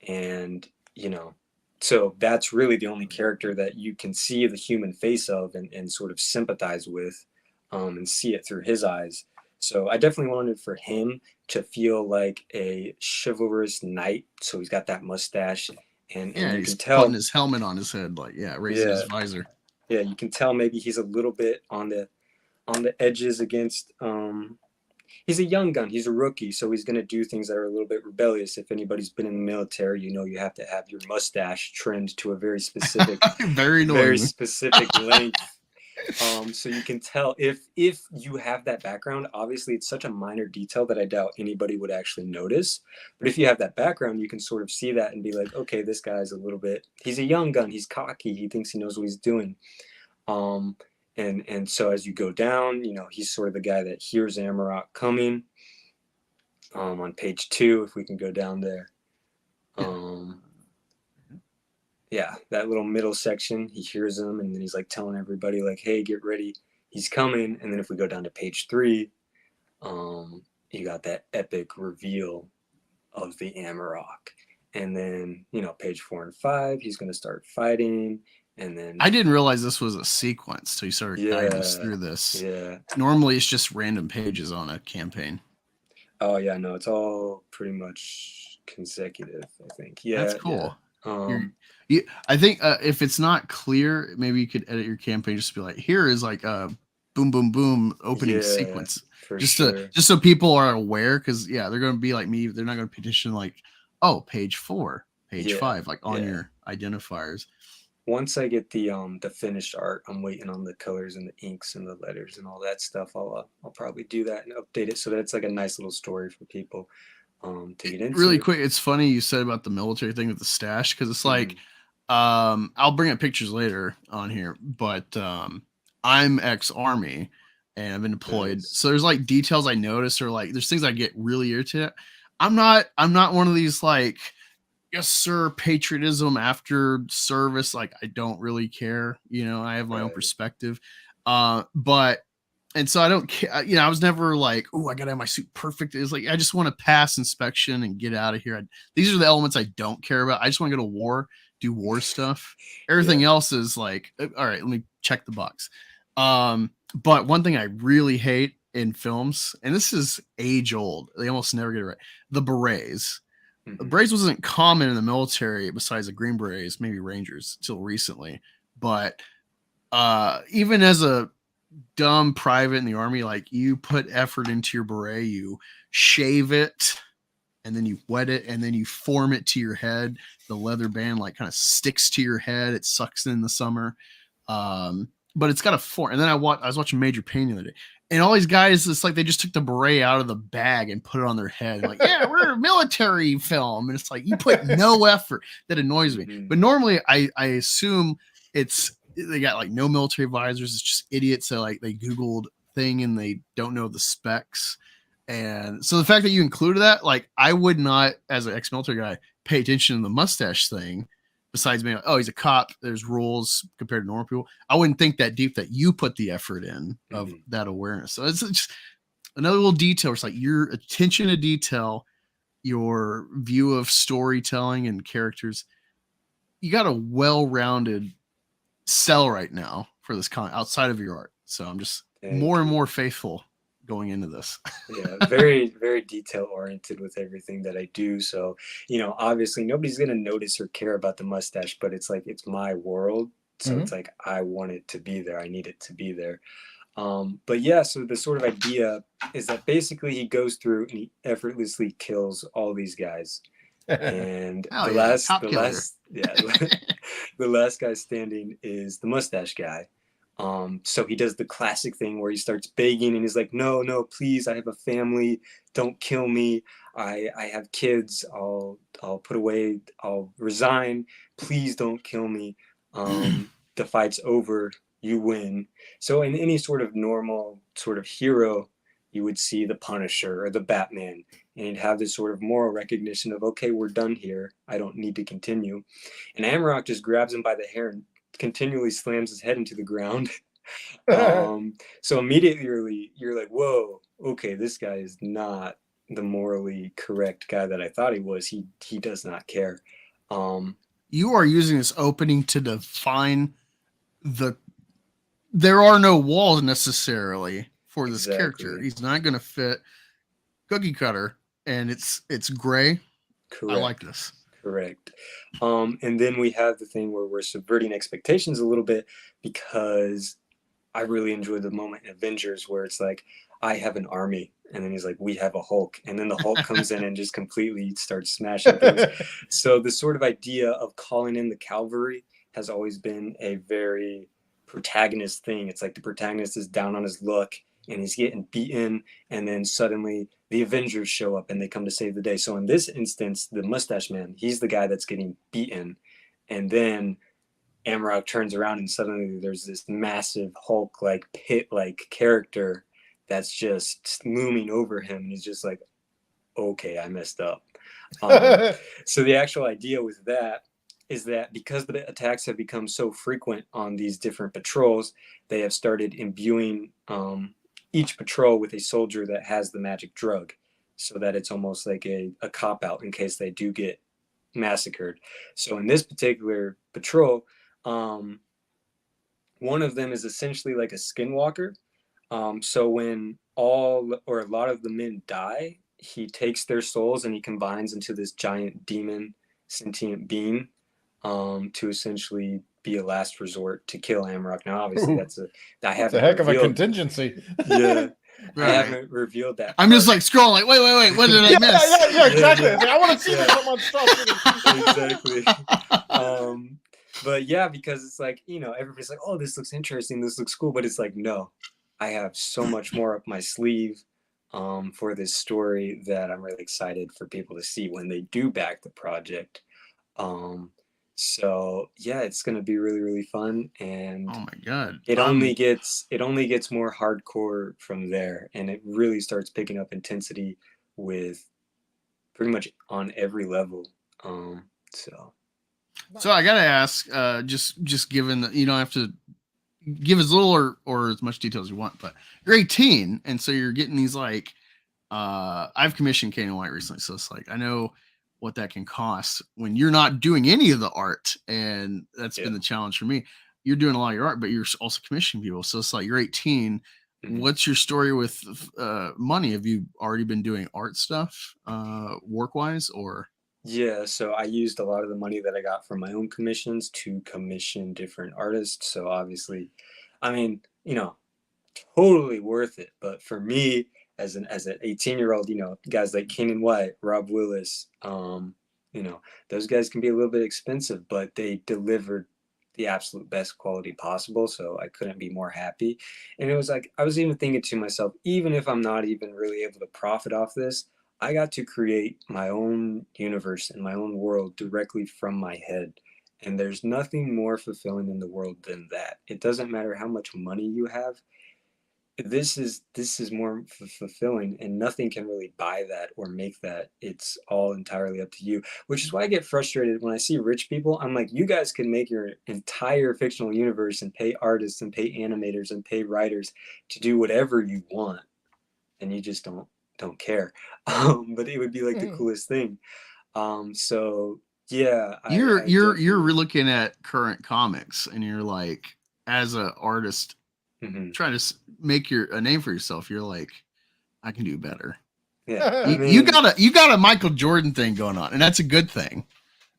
and so that's really the only character that you can see the human face of and sort of sympathize with, and see it through his eyes. So I definitely wanted for him to feel like a chivalrous knight. So he's got that mustache, and you he's can tell putting his helmet on his head, like raising his visor. Yeah, you can tell maybe he's a little bit on the edges against. He's a young gun. He's a rookie, so he's going to do things that are a little bit rebellious. If anybody's been in the military, you have to have your mustache trimmed to a very specific, very specific length. So you can tell if you have that background. Obviously, it's such a minor detail that I doubt anybody would actually notice. But if you have that background, you can sort of see that and be like, okay, this guy's he's a young gun. He's cocky. He thinks he knows what he's doing. And so as you go down, he's sort of the guy that hears Amarok coming. On page 2, if we can go down there. Yeah, that little middle section, he hears him, and then he's like telling everybody like, hey, get ready, he's coming. And then if we go down to page 3, you got that epic reveal of the Amarok. And then, page 4 and 5, he's going to start fighting. And then I didn't realize this was a sequence, so you started guiding us through this. Yeah. Normally it's just random pages on a campaign. Oh yeah, no, it's all pretty much consecutive, I think. Yeah. That's cool. Yeah. I think if it's not clear, maybe you could edit your campaign just to be like, here is like a boom, boom, boom opening sequence. Just so people are aware, because they're going to be like me. They're not going to petition like, oh, page 4, page 5, like on your identifiers. Once I get the finished art, I'm waiting on the colors and the inks and the letters and all that stuff. I'll probably do that and update it so that it's like a nice little story for people to get into. Really quick, it's funny you said about the military thing with the stash, because it's like, I'll bring up pictures later on here, but I'm ex-army and I've been deployed. Nice. So there's like details I notice, or like there's things I get really irritated. I'm not one of these like, yes sir, patriotism after service. Like I don't really care. I have my own perspective. And so I don't care. I was never like, oh, I gotta have my suit perfect. It's like I just want to pass inspection and get out of here. These are the elements I don't care about. I just want to go to war, do war stuff. Everything else is like, all right, let me check the box. But one thing I really hate in films, and this is age old, they almost never get it right, the berets. The berets wasn't common in the military besides the Green Berets, maybe Rangers, till recently. But even as a dumb private in the army, like you put effort into your beret, you shave it, and then you wet it, and then you form it to your head. The leather band like kind of sticks to your head. It sucks in the summer. But it's got a form. And then I was watching Major Payne the other day, and all these guys, it's like they just took the beret out of the bag and put it on their head. Like, yeah, we're a military film. And it's like, you put no effort. That annoys me. But normally I assume they got like no military visors. It's just idiots that like they Googled thing and they don't know the specs. And so the fact that you included that, like I would not, as an ex-military guy, pay attention to the mustache thing. Besides being like, oh, he's a cop, there's rules compared to normal people. I wouldn't think that deep that you put the effort in of that awareness. So it's just another little detail. It's like your attention to detail, your view of storytelling and characters. You got a well-rounded sell right now for this outside of your art. So I'm just more and more faithful going into this. Yeah, very, very detail oriented with everything that I do. So, you know, obviously nobody's gonna notice or care about the mustache, but it's like it's my world. So it's like I want it to be there. I need it to be there. But yeah, so the sort of idea is that basically he goes through and he effortlessly kills all these guys. And Oh, the yeah, last top the killer. last yeah the last guy standing is the mustache guy. So he does the classic thing where he starts begging and he's like, no, no, please, I have a family, don't kill me. I have kids, I'll put away, I'll resign, please don't kill me. The fight's over, you win. So in any sort of normal sort of hero, you would see the Punisher or the Batman, and you'd have this sort of moral recognition of, okay, we're done here, I don't need to continue. And Amarok just grabs him by the hair and continually slams his head into the ground. So immediately you're like, whoa, okay, this guy is not the morally correct guy that I thought he was. He does not care. You are using this opening to define there are no walls necessarily for this character. He's not going to fit cookie cutter, and it's gray. Correct. I like this. Correct. And then we have the thing where we're subverting expectations a little bit, because I really enjoyed the moment in Avengers where it's like, I have an army. And then he's like, we have a Hulk. And then the Hulk comes in and just completely starts smashing things. So the sort of idea of calling in the cavalry has always been a very protagonist thing. It's like the protagonist is down on his luck and he's getting beaten. And then suddenly the Avengers show up and they come to save the day. So in this instance, the mustache man, he's the guy that's getting beaten. And then Amarok turns around and suddenly there's this massive Hulk-like pit-like character that's just looming over him, and he's just like, okay, I messed up. So the actual idea with that is that because the attacks have become so frequent on these different patrols, they have started imbuing each patrol with a soldier that has the magic drug, so that it's almost like a cop-out in case they do get massacred. So in this particular patrol, one of them is essentially like a skinwalker. So when all or a lot of the men die, he takes their souls and he combines into this giant demon sentient being to essentially be a last resort to kill Amarok. Now, obviously, that's a heck of a contingency. Yeah. Right. I haven't revealed that. I'm just like scrolling. Wait. What did I miss? Yeah, exactly. Like, I want to see this on Star City. Exactly. But yeah, because it's like, you know, everybody's like, oh, this looks interesting, this looks cool, but it's like, no, I have so much more up my sleeve for this story that I'm really excited for people to see when they do back the project. So yeah, it's gonna be really, really fun, and oh my god, it only gets more hardcore from there, and it really starts picking up intensity with pretty much on every level. So I gotta ask, just given that you don't have to give as little or as much detail as you want, but you're 18, and so you're getting these like, I've commissioned Kane White recently, so it's like I know what that can cost when you're not doing any of the art, and that's been the challenge for me. You're doing a lot of your art, but you're also commissioning people, so it's like you're 18. Mm-hmm. What's your story with money? Have you already been doing art stuff, work-wise, or? Yeah, so I used a lot of the money that I got from my own commissions to commission different artists. So obviously, I mean, you know, totally worth it. But for me, as an 18-year-old, you know, guys like Keenan White, Rob Willis, you know, those guys can be a little bit expensive, but they delivered the absolute best quality possible. So I couldn't be more happy. And it was like, I was even thinking to myself, even if I'm not even really able to profit off this, I got to create my own universe and my own world directly from my head. And there's nothing more fulfilling in the world than that. It doesn't matter how much money you have. This is more fulfilling, and nothing can really buy that or make that. It's all entirely up to you, which is why I get frustrated when I see rich people. I'm like, you guys can make your entire fictional universe and pay artists and pay animators and pay writers to do whatever you want, and you just don't care. But it would be like the coolest thing. So yeah, you're looking at current comics, and you're like, as an artist, trying to make a name for yourself, you're like, I can do better. Yeah, You got a Michael Jordan thing going on, and that's a good thing.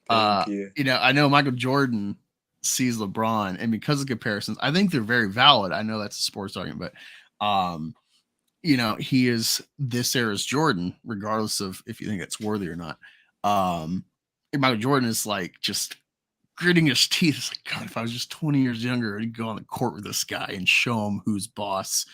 Thank you. You know, I know Michael Jordan sees LeBron, and because of comparisons, I think they're very valid. I know that's a sports argument, but you know, he is this era's Jordan, regardless of if you think it's worthy or not. Michael Jordan is like just gritting his teeth. It's like, God, if I was just 20 years younger, I'd go on the court with this guy and show him who's boss.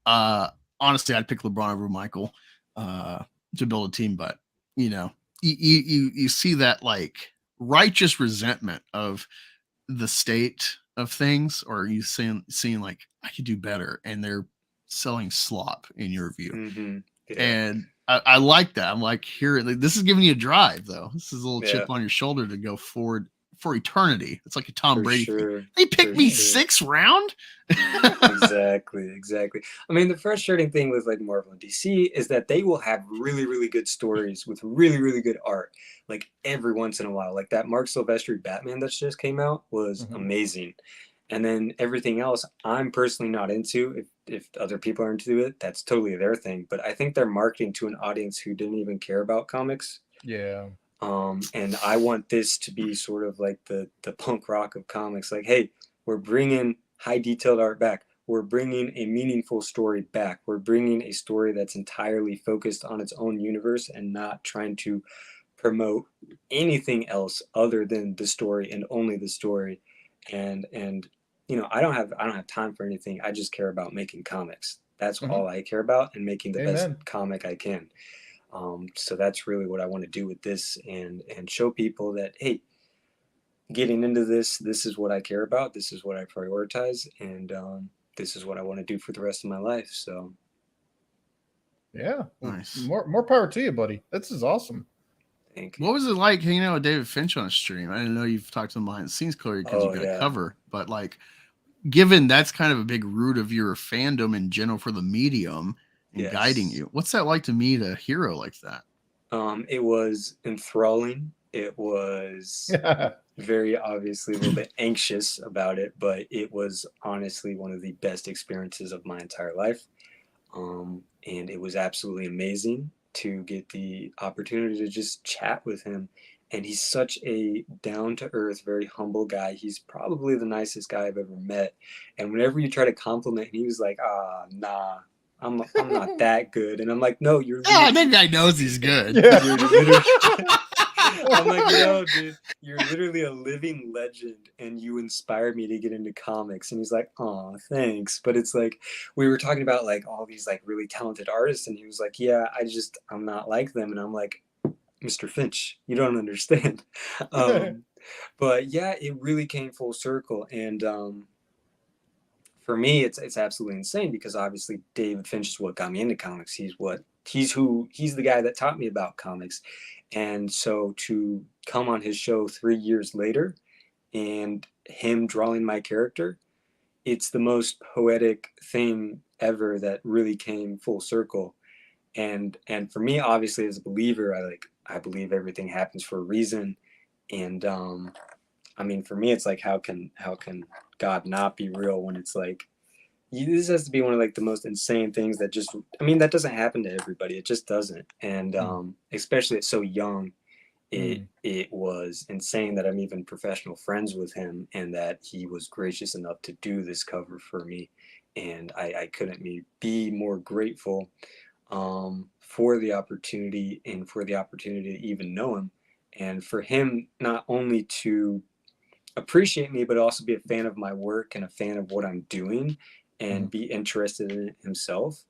Honestly, I'd pick LeBron over Michael to build a team, but you know, you see that like righteous resentment of the state of things, or you seeing like I could do better, and they're selling slop in your view. Yeah. And I like that. I'm like, here, like, this is giving you a drive, though. This is a little chip on your shoulder to go forward for eternity. It's like a Tom Brady thing. They picked me 6th round. Exactly. I mean, the frustrating thing with like Marvel and DC is that they will have really, really good stories with really, really good art, like every once in a while. Like that Mark Silvestri Batman that just came out was amazing. And then everything else, I'm personally not into. If other people are into it, that's totally their thing. But I think they're marketing to an audience who didn't even care about comics. Yeah. And I want this to be sort of like the punk rock of comics. Like, hey, we're bringing high detailed art back. We're bringing a meaningful story back. We're bringing a story that's entirely focused on its own universe and not trying to promote anything else other than the story and only the story. And you know, I don't have time for anything. I just care about making comics. That's all I care about, and making the best comic I can. So that's really what I want to do with this, and show people that, hey, getting into this is what I care about. This is what I prioritize, and this is what I want to do for the rest of my life. So yeah, nice. More power to you, buddy. This is awesome. Thank you. What was it like hanging out with David Finch on a stream? I didn't know you've talked to him behind the scenes, Chloe, because you've got a cover, but like, given that's kind of a big root of your fandom in general for the medium and guiding you, what's that like to meet a hero like that? It was enthralling. It was very obviously a little bit anxious about it, but it was honestly one of the best experiences of my entire life. And it was absolutely amazing to get the opportunity to just chat with him. And he's such a down-to-earth, very humble guy. He's probably the nicest guy I've ever met. And whenever you try to compliment him, he was like, nah, I'm not that good. And I'm like, no, you're that guy knows he's good. Yeah. I'm like, no, dude, you're literally a living legend, and you inspire me to get into comics. And he's like, oh, thanks. But it's like, we were talking about like all these like really talented artists, and he was like, yeah, I'm not like them. And I'm like, Mr. Finch, you don't understand. But yeah, it really came full circle. And for me, it's absolutely insane, because obviously David Finch is what got me into comics. He's the guy that taught me about comics. And so to come on his show 3 years later and him drawing my character, it's the most poetic thing ever that really came full circle. And for me, obviously, as a believer, I believe everything happens for a reason. And I mean, for me, it's like, how can God not be real when it's like, this has to be one of like the most insane things that just, I mean, that doesn't happen to everybody. It just doesn't. And especially at so young, it was insane that I'm even professional friends with him, and that he was gracious enough to do this cover for me. And I couldn't be more grateful for the opportunity, and for the opportunity to even know him, and for him not only to appreciate me, but also be a fan of my work and a fan of what I'm doing, and be interested in it himself,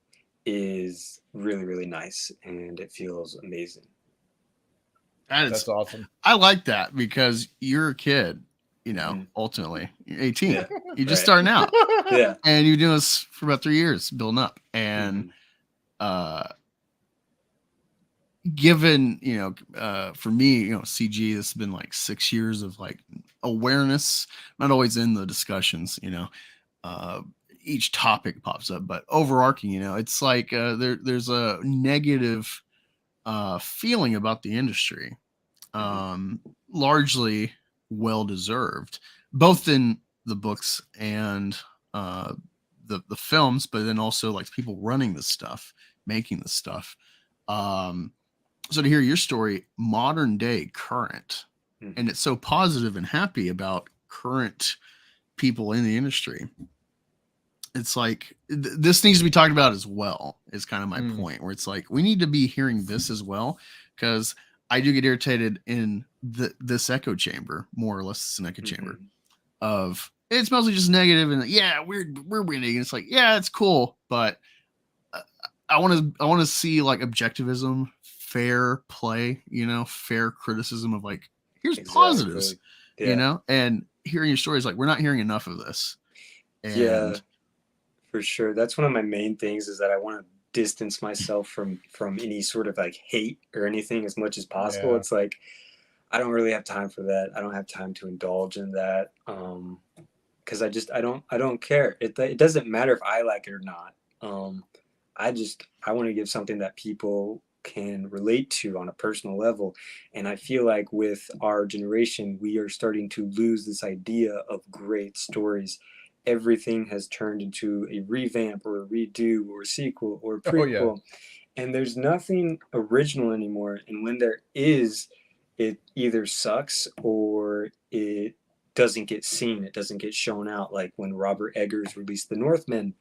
is really, really nice. And it feels amazing. That's awesome. I like that, because you're a kid, you know, ultimately you're 18. Yeah. You're just starting out. Yeah. And you're doing this for about 3 years, building up. And given, you know, for me, you know, CG, this has been like 6 years of like awareness, not always in the discussions, you know, each topic pops up, but overarching, you know, it's like there's a negative feeling about the industry, largely well deserved, both in the books and the films, but then also like people running the stuff, making the stuff. So to hear your story, modern day, current, and it's so positive and happy about current people in the industry. It's like this needs to be talked about as well, is kind of my point, where it's like we need to be hearing this as well, because I do get irritated in this echo chamber, more or less it's an echo chamber of it's mostly just negative and yeah, we're winning. And it's like, yeah, it's cool, but I want to see like objectivism, fair play, fair criticism of like, here's positives, and hearing your stories, like we're not hearing enough of this. And for sure. That's one of my main things, is that I want to distance myself from any sort of like hate or anything as much as possible. It's like, I don't really have time for that. I don't have time to indulge in that. Cause I don't care. It doesn't matter if I like it or not. I want to give something that people can relate to on a personal level. And I feel like with our generation, we are starting to lose this idea of great stories. Everything has turned into a revamp or a redo or a sequel or a prequel. And there's nothing original anymore. And when there is, it either sucks or it doesn't get seen. It doesn't get shown out. Like when Robert Eggers released The Northman,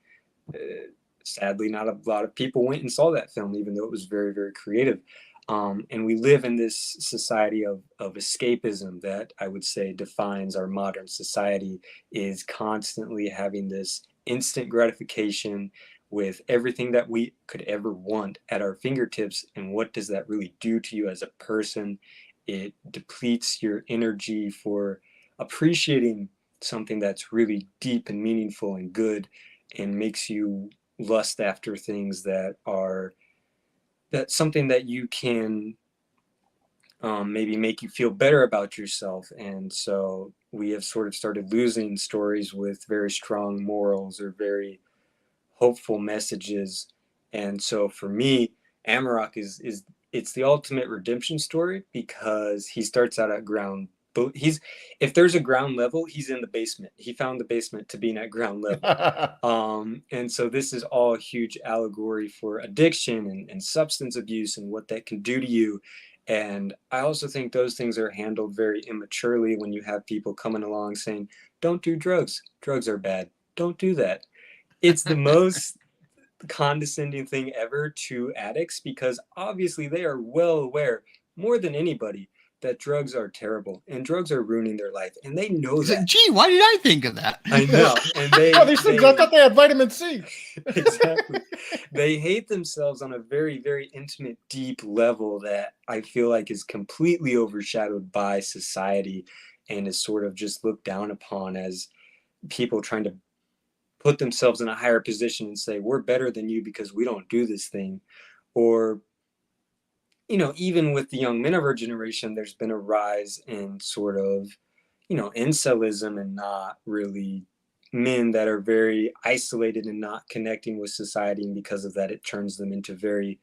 sadly, not a lot of people went and saw that film, even though it was very, very creative. And we live in this society of escapism that I would say defines our modern society, is constantly having this instant gratification with everything that we could ever want at our fingertips. And what does that really do to you as a person? It depletes your energy for appreciating something that's really deep and meaningful and good, and makes you lust after things that's something that you can maybe make you feel better about yourself. And so we have sort of started losing stories with very strong morals or very hopeful messages. And so for me, Amarok is it's the ultimate redemption story, because he starts out at ground. But if there's a ground level, he's in the basement. He found the basement to being at ground level. And so this is all a huge allegory for addiction and substance abuse and what that can do to you. And I also think those things are handled very immaturely when you have people coming along saying, don't do drugs. Drugs are bad. Don't do that. It's the most condescending thing ever to addicts, because obviously they are well aware, more than anybody, that drugs are terrible and drugs are ruining their life, and they know that. Like, gee, why did I think of that? I know. And I thought they had vitamin C. Exactly. They hate themselves on a very, very intimate, deep level that I feel like is completely overshadowed by society, and is sort of just looked down upon as people trying to put themselves in a higher position and say, we're better than you because we don't do this thing. Or even with the young men of our generation, there's been a rise in sort of, incelism, and not really men that are very isolated and not connecting with society. And because of that, it turns them into very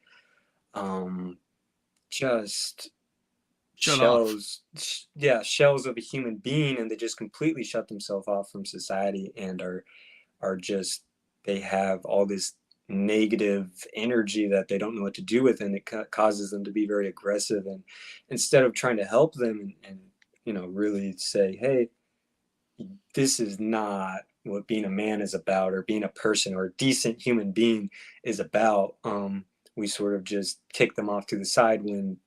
just shells of a human being, and they just completely shut themselves off from society and are just, they have all this negative energy that they don't know what to do with, and it causes them to be very aggressive. And instead of trying to help them and really say, hey, this is not what being a man is about, or being a person or a decent human being is about, we sort of just kick them off to the side when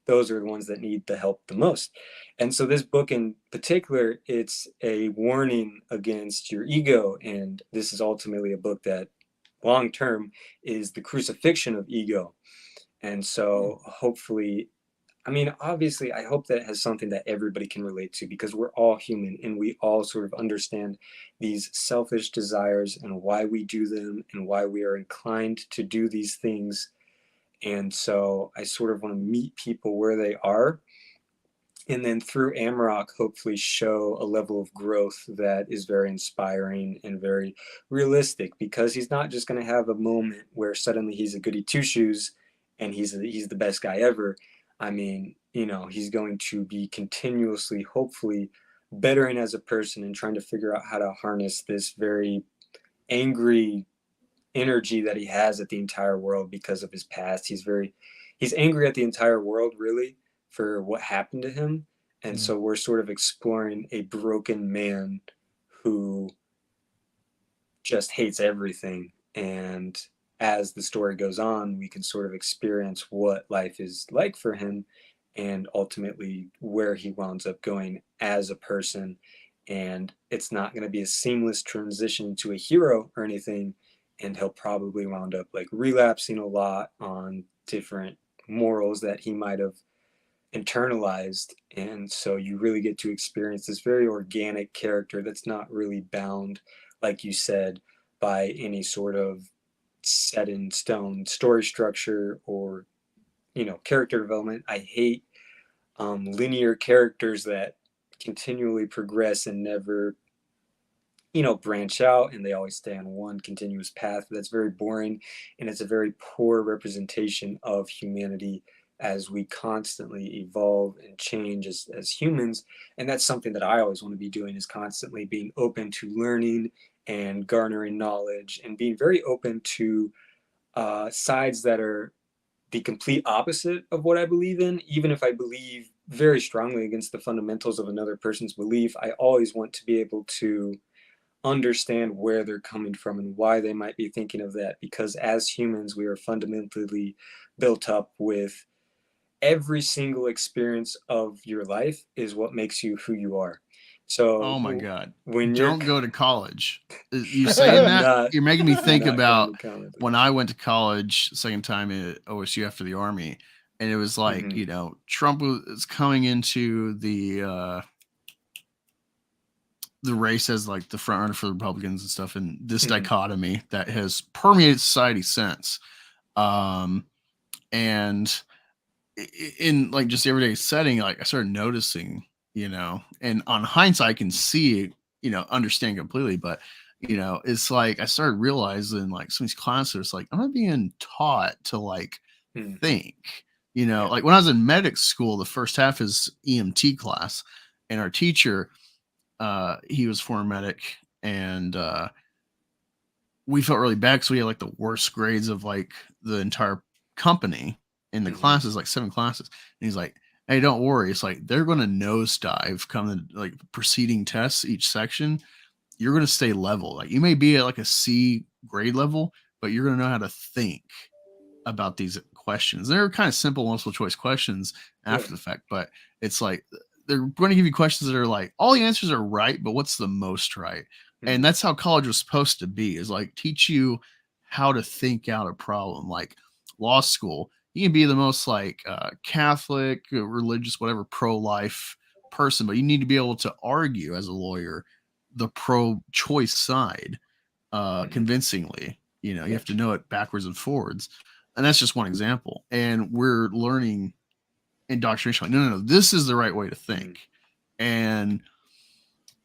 those are the ones that need the help the most. And so this book in particular, it's a warning against your ego. And this is ultimately a book that long term is the crucifixion of ego. And so hopefully, obviously, I hope that it has something that everybody can relate to, because we're all human and we all sort of understand these selfish desires and why we do them and why we are inclined to do these things. And so I sort of want to meet people where they are, and then through Amarok, hopefully show a level of growth that is very inspiring and very realistic, because he's not just going to have a moment where suddenly he's a goody two shoes and he's the best guy ever. He's going to be continuously, hopefully, bettering as a person and trying to figure out how to harness this very angry energy that he has at the entire world because of his past. He's angry at the entire world, really, for what happened to him. And so we're sort of exploring a broken man who just hates everything. And as the story goes on, we can sort of experience what life is like for him and ultimately where he winds up going as a person. And it's not going to be a seamless transition to a hero or anything. And he'll probably wound up like relapsing a lot on different morals that he might have internalized. And so you really get to experience this very organic character that's not really bound, like you said, by any sort of set in stone story structure or, you know, character development. I hate linear characters that continually progress and never, you know, branch out, and they always stay on one continuous path. That's very boring, and it's a very poor representation of humanity as we constantly evolve and change as humans. And that's something that I always want to be doing, is constantly being open to learning and garnering knowledge and being very open to sides that are the complete opposite of what I believe in. Even if I believe very strongly against the fundamentals of another person's belief, I always want to be able to understand where they're coming from and why they might be thinking of that, because as humans we are fundamentally built up with every single experience of your life is what makes you who you are. So Oh my God. when Don't you're go to college. You saying that? not, You're making me think not about going to college. when I went to college second time at OSU after the Army. And it was like, you know, Trump was coming into the race as like the front runner for the Republicans and stuff, and this dichotomy that has permeated society since. And in like just everyday setting, like I started noticing, you know, and on hindsight I can see, you know, understand completely, but you know, it's like I started realizing like some of these classes, like I'm not being taught to like think, you know, like when I was in medic school, the first half is EMT class, and our teacher, he was former medic, and we felt really bad because we had like the worst grades of like the entire company in the classes, like 7 classes. And he's like, "Hey, don't worry. It's like they're going to nosedive come to like preceding tests each section. You're going to stay level. Like you may be at like a C grade level, but you're going to know how to think about these questions. They're kind of simple multiple choice questions after the fact, but it's like they're going to give you questions that are like all the answers are right, but what's the most right?" And that's how college was supposed to be, is like teach you how to think out a problem. Like law school, you can be the most like Catholic, religious, whatever, pro-life person, but you need to be able to argue as a lawyer the pro-choice side convincingly. You know, you have to know it backwards and forwards. And that's just one example. And we're learning indoctrination. Like, no, this is the right way to think. And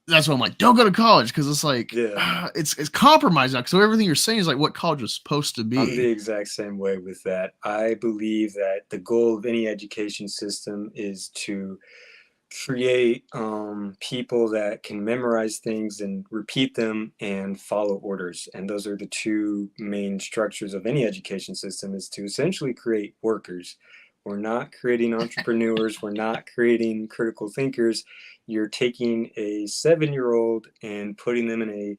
that's why I'm like, don't go to college, because it's like it's compromised now. Because everything you're saying is like what college was supposed to be. I'm the exact same way with that. I believe that the goal of any education system is to create people that can memorize things and repeat them and follow orders. And those are the two main structures of any education system, is to essentially create workers. We're not creating entrepreneurs. We're not creating critical thinkers. You're taking a 7-year-old and putting them in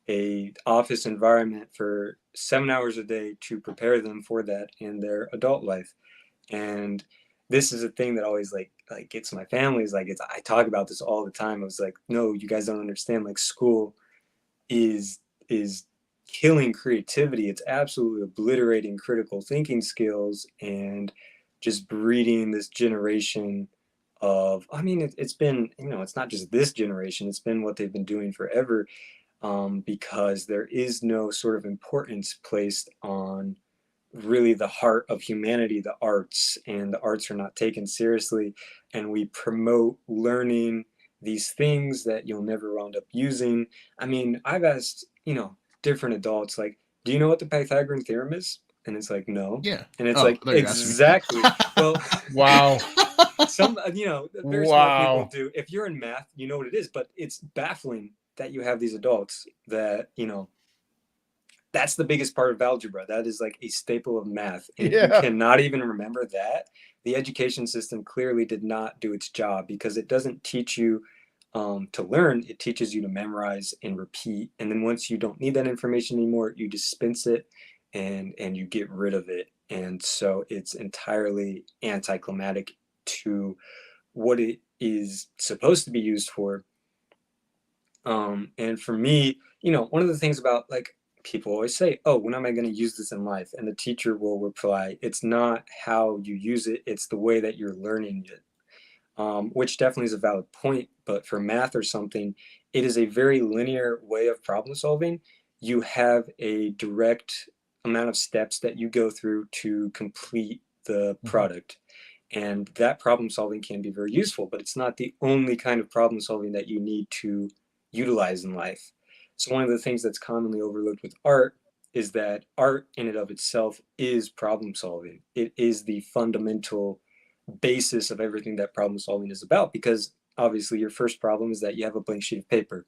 a office environment for 7 hours a day to prepare them for that in their adult life. And this is a thing that always like gets my family, is like, I talk about this all the time. I was like, no, you guys don't understand. Like school is killing creativity. It's absolutely obliterating critical thinking skills and just breeding this generation of, I mean, it's been, you know, it's not just this generation, it's been what they've been doing forever, because there is no sort of importance placed on really the heart of humanity, the arts, and the arts are not taken seriously. And we promote learning these things that you'll never round up using. I mean, I've asked, you know, different adults, like, do you know what the Pythagorean theorem is? And it's like, no. Yeah. And it's like, exactly. Well, wow. Some, you know, very smart people do. If you're in math, you know what it is, but it's baffling that you have these adults that, you know, that's the biggest part of algebra. That is like a staple of math. And if you Yeah. cannot even remember that, the education system clearly did not do its job, because it doesn't teach you to learn. It teaches you to memorize and repeat. And then once you don't need that information anymore, you dispense it and you get rid of it. And so it's entirely anticlimactic to what it is supposed to be used for. And for me, one of the things about, like, people always say, oh, when am I going to use this in life? And the teacher will reply, it's not how you use it, it's the way that you're learning it. Which definitely is a valid point. But for math or something, it is a very linear way of problem solving. You have a direct amount of steps that you go through to complete the product. And that problem solving can be very useful, but it's not the only kind of problem solving that you need to utilize in life. So one of the things that's commonly overlooked with art is that art in and of itself is problem solving. It is the fundamental basis of everything that problem solving is about, because obviously your first problem is that you have a blank sheet of paper.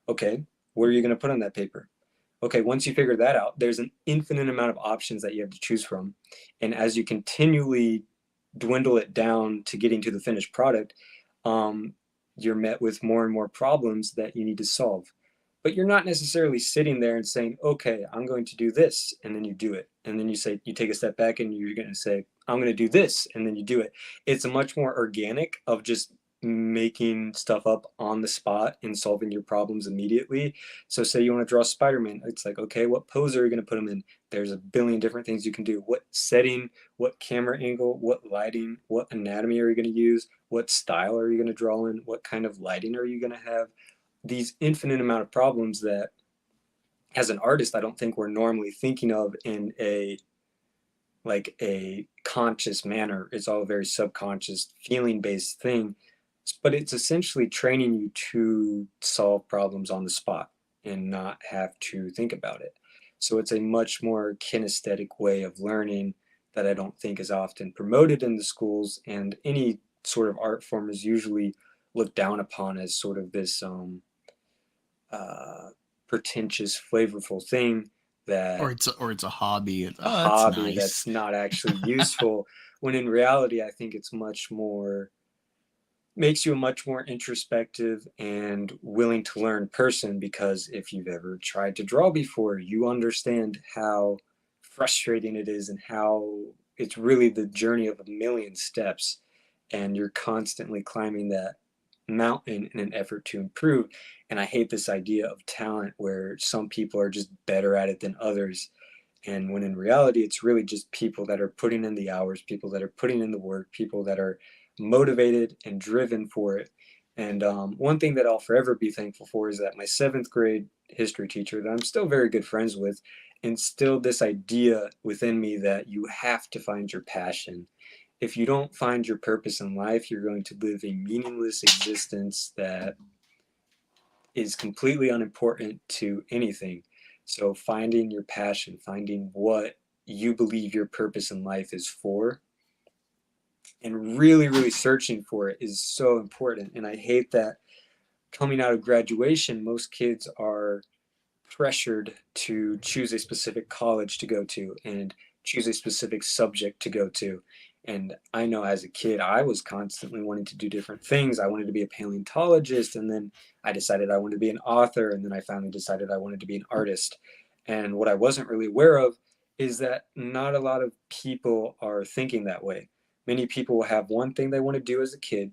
Okay, what are you going to put on that paper? Okay, once you figure that out, there's an infinite amount of options that you have to choose from. And as you continually dwindle it down to getting to the finished product, you're met with more and more problems that you need to solve. But you're not necessarily sitting there and saying, okay, I'm going to do this, and then you do it. And then you take a step back and you're going to say, I'm going to do this, and then you do it. It's a much more organic of just making stuff up on the spot and solving your problems immediately. So say you want to draw Spider-Man. It's like, okay, what pose are you going to put him in? There's a billion different things you can do. What setting, what camera angle, what lighting, what anatomy are you going to use? What style are you going to draw in? What kind of lighting are you going to have? These infinite amount of problems that, as an artist, I don't think we're normally thinking of in a conscious manner. It's all a very subconscious, feeling-based thing, but it's essentially training you to solve problems on the spot and not have to think about it. So it's a much more kinesthetic way of learning that I don't think is often promoted in the schools, and any sort of art form is usually looked down upon as sort of this pretentious, flavorful thing that, or it's a hobby. a That's hobby nice. that's not actually useful. When in reality, I think it's makes you a much more introspective and willing to learn person, because if you've ever tried to draw before, you understand how frustrating it is and how it's really the journey of a million steps, and you're constantly climbing that mountain in an effort to improve. And I hate this idea of talent where some people are just better at it than others. And when in reality, it's really just people that are putting in the hours, people that are putting in the work, people that are motivated and driven for it. And one thing that I'll forever be thankful for is that my 7th grade history teacher, that I'm still very good friends with, instilled this idea within me that you have to find your passion. If you don't find your purpose in life, you're going to live a meaningless existence that is completely unimportant to anything. So finding your passion, finding what you believe your purpose in life is for, and really, really searching for it is so important. And I hate that coming out of graduation, most kids are pressured to choose a specific college to go to and choose a specific subject to go to. And I know as a kid, I was constantly wanting to do different things. I wanted to be a paleontologist, and then I decided I wanted to be an author, and then I finally decided I wanted to be an artist. And what I wasn't really aware of is that not a lot of people are thinking that way. Many people will have one thing they want to do as a kid,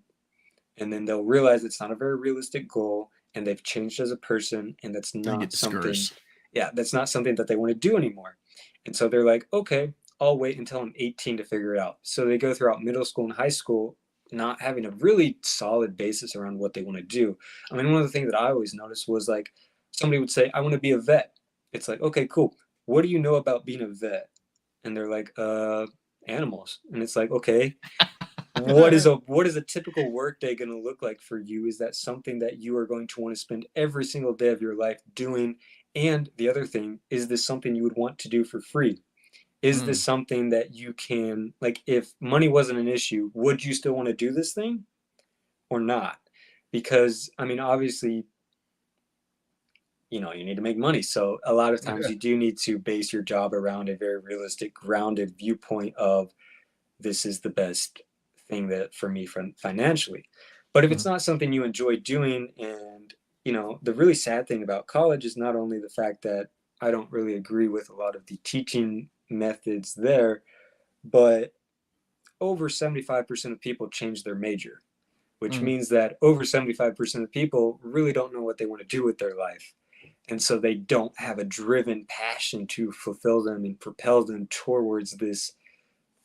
and then they'll realize it's not a very realistic goal, and they've changed as a person, and that's I get not something, discouraged. yeah, that's not something that they want to do anymore. And so they're like, okay, I'll wait until I'm 18 to figure it out. So they go throughout middle school and high school not having a really solid basis around what they want to do. I mean, one of the things that I always noticed was, like, somebody would say, I want to be a vet. It's like, okay, cool. What do you know about being a vet? And they're like, animals. And it's like, okay, what is a typical workday going to look like for you? Is that something that you are going to want to spend every single day of your life doing? And the other thing, is this something you would want to do for free? Is this something that you can, like, if money wasn't an issue, would you still want to do this thing or not? Because, I mean, obviously, you know, you need to make money. So a lot of times you do need to base your job around a very realistic, grounded viewpoint of this is the best thing that for me financially. But if it's not something you enjoy doing, and you know, the really sad thing about college is not only the fact that I don't really agree with a lot of the teaching methods there, but over 75% of people change their major, which means that over 75% of people really don't know what they want to do with their life. And so they don't have a driven passion to fulfill them and propel them towards this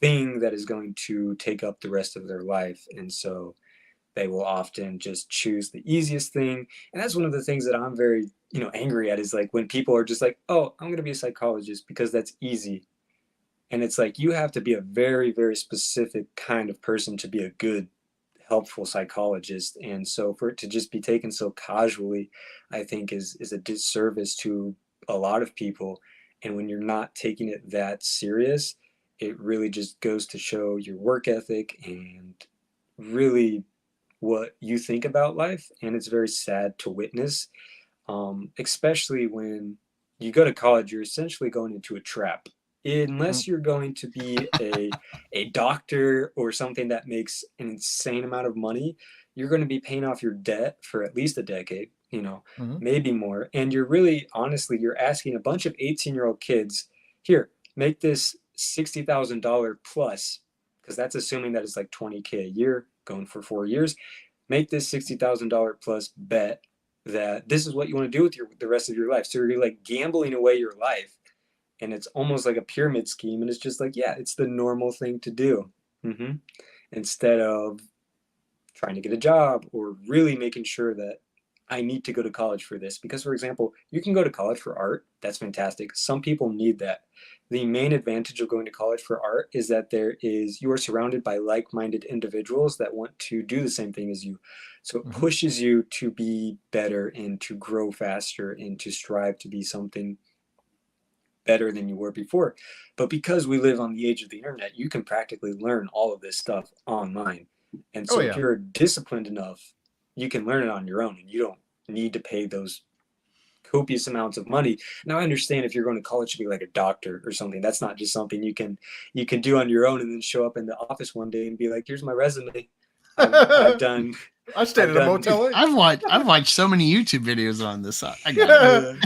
thing that is going to take up the rest of their life. And so they will often just choose the easiest thing. And that's one of the things that I'm very, you know, angry at, is like when people are just like, oh, I'm going to be a psychologist because that's easy. And it's like, you have to be a very, very specific kind of person to be a good, helpful psychologist. And so for it to just be taken so casually, I think is a disservice to a lot of people. And when you're not taking it that serious, it really just goes to show your work ethic and really what you think about life. And it's very sad to witness, especially when you go to college. You're essentially going into a trap, unless you're going to be a doctor or something that makes an insane amount of money. You're going to be paying off your debt for at least a decade, you know, maybe more. And you're really, honestly, you're asking a bunch of 18-year-old kids, here, make this $60,000 plus, because that's assuming that it's like $20K a year going for 4 years. Make this $60,000 plus bet that this is what you want to do with the rest of your life. So you're like gambling away your life. And it's almost like a pyramid scheme. And it's just like, yeah, it's the normal thing to do. Instead of trying to get a job or really making sure that I need to go to college for this. Because, for example, you can go to college for art. That's fantastic. Some people need that. The main advantage of going to college for art is that you are surrounded by like-minded individuals that want to do the same thing as you. So it pushes you to be better and to grow faster and to strive to be something better than you were before. But because we live on the age of the internet, you can practically learn all of this stuff online. And so if you're disciplined enough, you can learn it on your own, and you don't need to pay those copious amounts of money. Now, I understand if you're going to college to be like a doctor or something, that's not just something you can do on your own and then show up in the office one day and be like, here's my resume. I've done. I stayed at a motel. I've watched so many YouTube videos on this. I got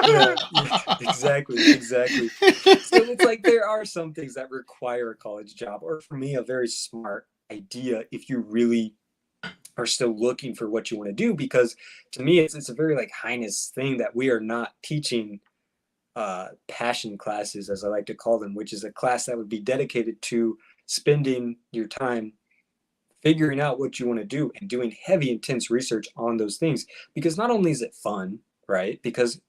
it. Exactly. So it's like there are some things that require a college job, or for me, a very smart idea if you really are still looking for what you want to do. Because to me, it's a very like heinous thing that we are not teaching passion classes, as I like to call them, which is a class that would be dedicated to spending your time figuring out what you want to do and doing heavy, intense research on those things. Because not only is it fun, right? Because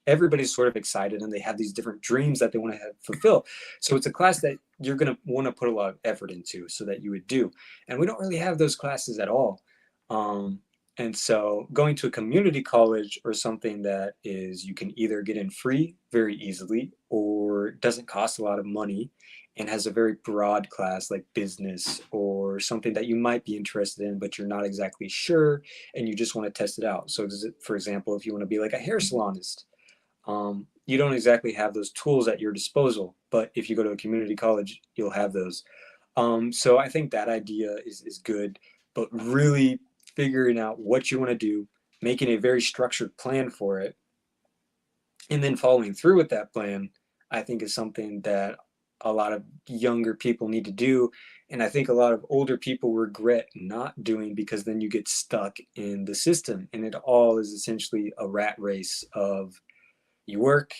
everybody's sort of excited and they have these different dreams that they want to fulfill. So it's a class that you're going to want to put a lot of effort into so that you would do. And we don't really have those classes at all. And so going to a community college or something that is, you can either get in free very easily, or doesn't cost a lot of money and has a very broad class like business or something that you might be interested in, but you're not exactly sure and you just want to test it out. So does it, for example, if you want to be like a hair salonist, you don't exactly have those tools at your disposal, but if you go to a community college, you'll have those. So I think that idea is good, but really figuring out what you want to do, making a very structured plan for it, and then following through with that plan, I think is something that a lot of younger people need to do. And I think a lot of older people regret not doing, because then you get stuck in the system and it all is essentially a rat race of you work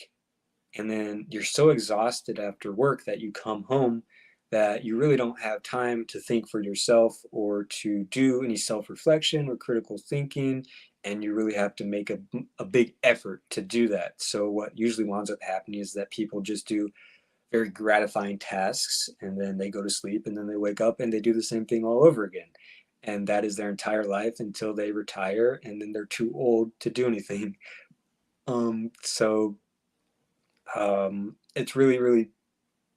and then you're so exhausted after work that you come home that you really don't have time to think for yourself or to do any self-reflection or critical thinking. And you really have to make a big effort to do that. So what usually winds up happening is that people just do very gratifying tasks and then they go to sleep and then they wake up and they do the same thing all over again. And that is their entire life until they retire, and then they're too old to do anything. It's really, really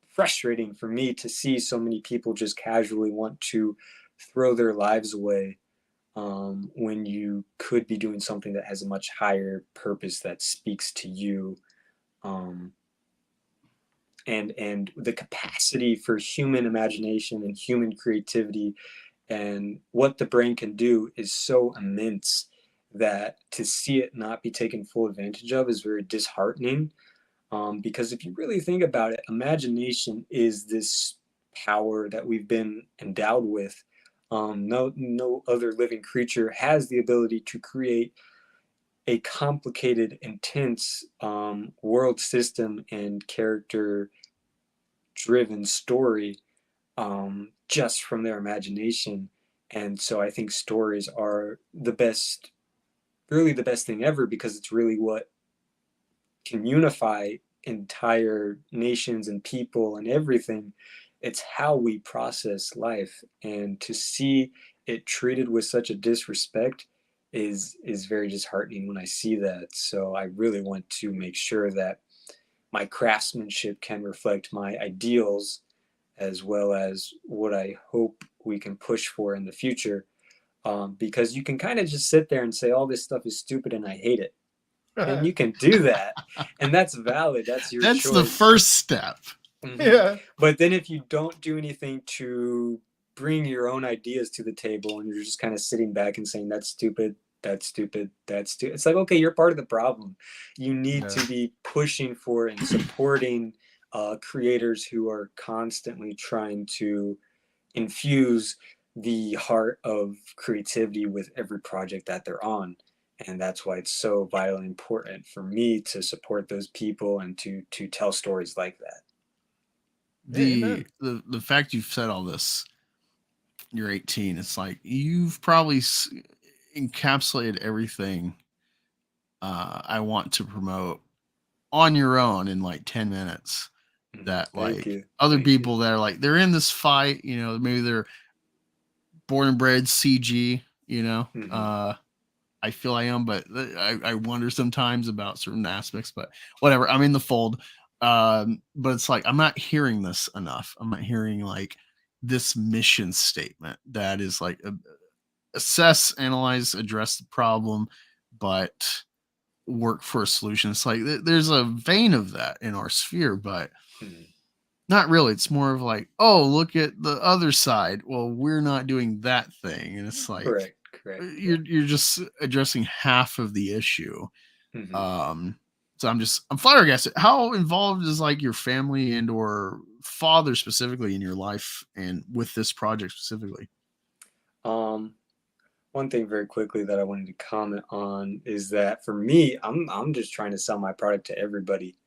frustrating for me to see so many people just casually want to throw their lives away when you could be doing something that has a much higher purpose that speaks to you. And the capacity for human imagination and human creativity and what the brain can do is so immense that to see it not be taken full advantage of is very disheartening. Because if you really think about it, imagination is this power that we've been endowed with. No other living creature has the ability to create a complicated, intense world system and character driven story just from their imagination. And so I think stories are the best, really the best thing ever, because it's really what can unify entire nations and people and everything. It's how we process life. And to see it treated with such a disrespect is very disheartening when I see that. So I really want to make sure that my craftsmanship can reflect my ideals as well as what I hope we can push for in the future. Because you can kind of just sit there and say, all this stuff is stupid and I hate it. And you can do that. And that's valid. That's your That's choice. the first step. Mm-hmm. Yeah. But then if you don't do anything to bring your own ideas to the table and you're just kind of sitting back and saying, that's stupid, that's stupid, that's stupid. It's like, okay, you're part of the problem. You need to be pushing for and supporting creators who are constantly trying to infuse the heart of creativity with every project that they're on. And that's why it's so vitally important for me to support those people and to tell stories like that. The fact you've said all this, you're 18, it's like you've probably encapsulated everything I want to promote on your own in like 10 minutes. That like other people that are like, they're in this fight, you know, maybe they're born and bred CG, you know. I feel I am, but I wonder sometimes about certain aspects, but whatever, I'm in the fold. But it's like, I'm not hearing this enough. I'm not hearing like this mission statement that is like assess, analyze, address the problem, but work for a solution. It's like there's a vein of that in our sphere, but not really. It's more of like, oh, look at the other side. Well, we're not doing that thing. And it's like, correct. You're just addressing half of the issue. So I'm flabbergasted. How involved is like your family and or father specifically in your life and with this project specifically? One thing very quickly that I wanted to comment on is that for me, I'm just trying to sell my product to everybody.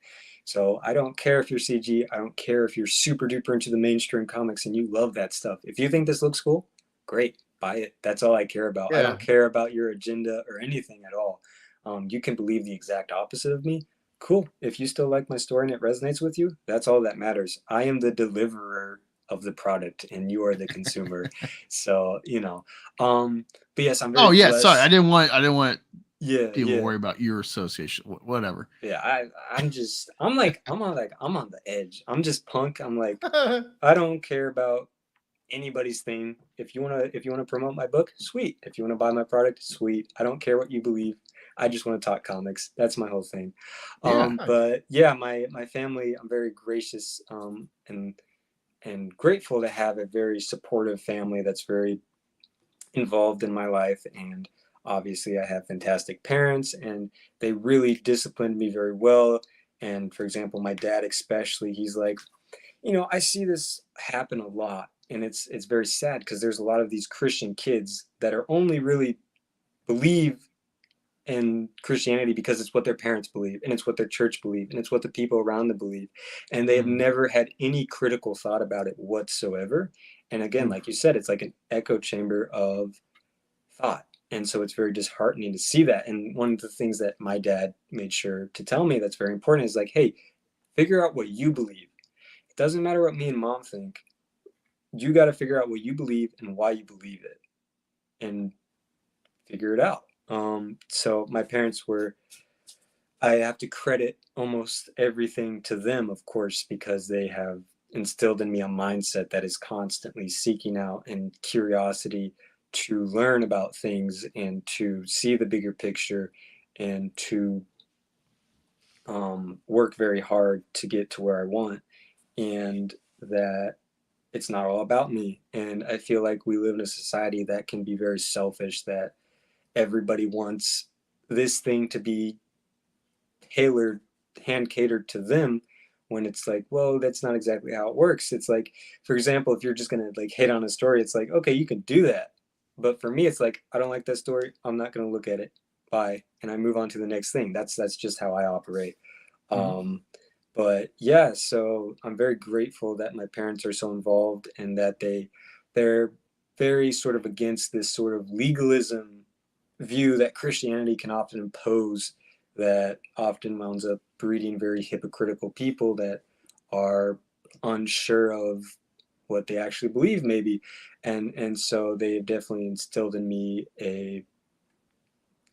So I don't care if you're CG. I don't care if you're super duper into the mainstream comics and you love that stuff. If you think this looks cool, great, buy it. That's all I care about. Yeah. I don't care about your agenda or anything at all. You can believe the exact opposite of me. Cool. If you still like my story and it resonates with you, that's all that matters. I am the deliverer of the product and you are the consumer. So, you know, but yes, I'm very blessed. Sorry. I didn't want people to worry about your association, whatever. Yeah. I'm on the edge. I'm just punk. I'm like, I don't care about anybody's thing. If you want to promote my book, sweet. If you want to buy my product, sweet. I don't care what you believe. I just want to talk comics. That's my whole thing. But yeah, my family, I'm very gracious and grateful to have a very supportive family that's very involved in my life. And obviously I have fantastic parents and they really disciplined me very well. And for example, my dad especially, he's like, you know, I see this happen a lot. And it's very sad because there's a lot of these Christian kids that are only really believe in Christianity because it's what their parents believe and it's what their church believe and it's what the people around them believe. And they have never had any critical thought about it whatsoever. And again, like you said, it's like an echo chamber of thought. And so it's very disheartening to see that. And one of the things that my dad made sure to tell me that's very important is like, hey, figure out what you believe. It doesn't matter what me and mom think. You got to figure out what you believe and why you believe it and figure it out. So my parents I have to credit almost everything to them, of course, because they have instilled in me a mindset that is constantly seeking out and curiosity to learn about things and to see the bigger picture and to work very hard to get to where I want, and that it's not all about me. And I feel like we live in a society that can be very selfish, that everybody wants this thing to be tailored, hand catered to them, when it's like, well, that's not exactly how it works. It's like, for example, if you're just gonna like hate on a story, it's like, okay, you can do that, but for me it's like, I don't like that story, I'm not gonna look at it, bye, and I move on to the next thing. That's just how I operate. But yeah, so I'm very grateful that my parents are so involved, and that they're very sort of against this sort of legalism view that Christianity can often impose, that often winds up breeding very hypocritical people that are unsure of what they actually believe, maybe. And so they've definitely instilled in me a,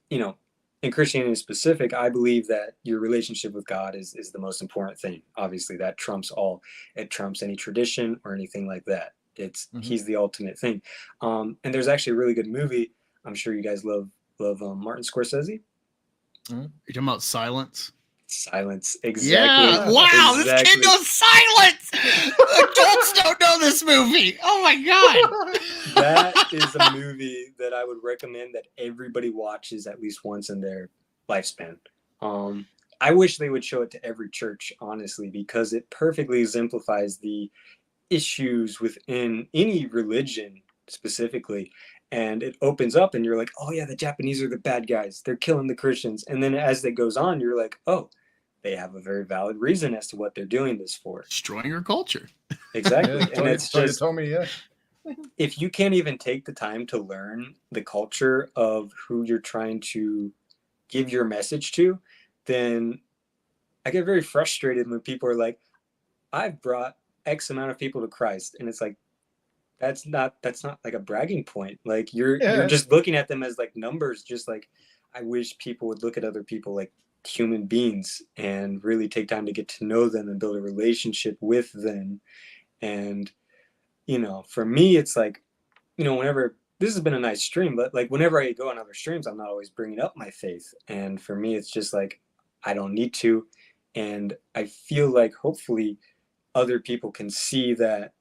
you know, in Christianity in specific, I believe that your relationship with God is the most important thing. Obviously, that trumps all. It trumps any tradition or anything like that. It's He's the ultimate thing. And there's actually a really good movie. I'm sure you guys love Martin Scorsese. You're talking about Silence? Silence, exactly. Yeah, wow, exactly. this kid knows Silence. Adults don't know this movie. Oh my god. That is a movie that I would recommend that everybody watches at least once in their lifespan. I wish they would show it to every church, honestly, because it perfectly exemplifies the issues within any religion specifically. And it opens up and you're like, oh yeah, the Japanese are the bad guys, they're killing the Christians. And then as it goes on, you're like, oh, they have a very valid reason as to what they're doing this for. Destroying our culture. Exactly. Yeah, and it's so just, you told me, yeah. if you can't even take the time to learn the culture of who you're trying to give your message to, then I get very frustrated when people are like, I've brought X amount of people to Christ. And it's like, that's not like a bragging point. Like you're just looking at them as like numbers. Just like, I wish people would look at other people like human beings and really take time to get to know them and build a relationship with them. And, you know, for me, it's like, you know, whenever this has been a nice stream, but like whenever I go on other streams, I'm not always bringing up my faith. And for me, it's just like, I don't need to. And I feel like hopefully other people can see that,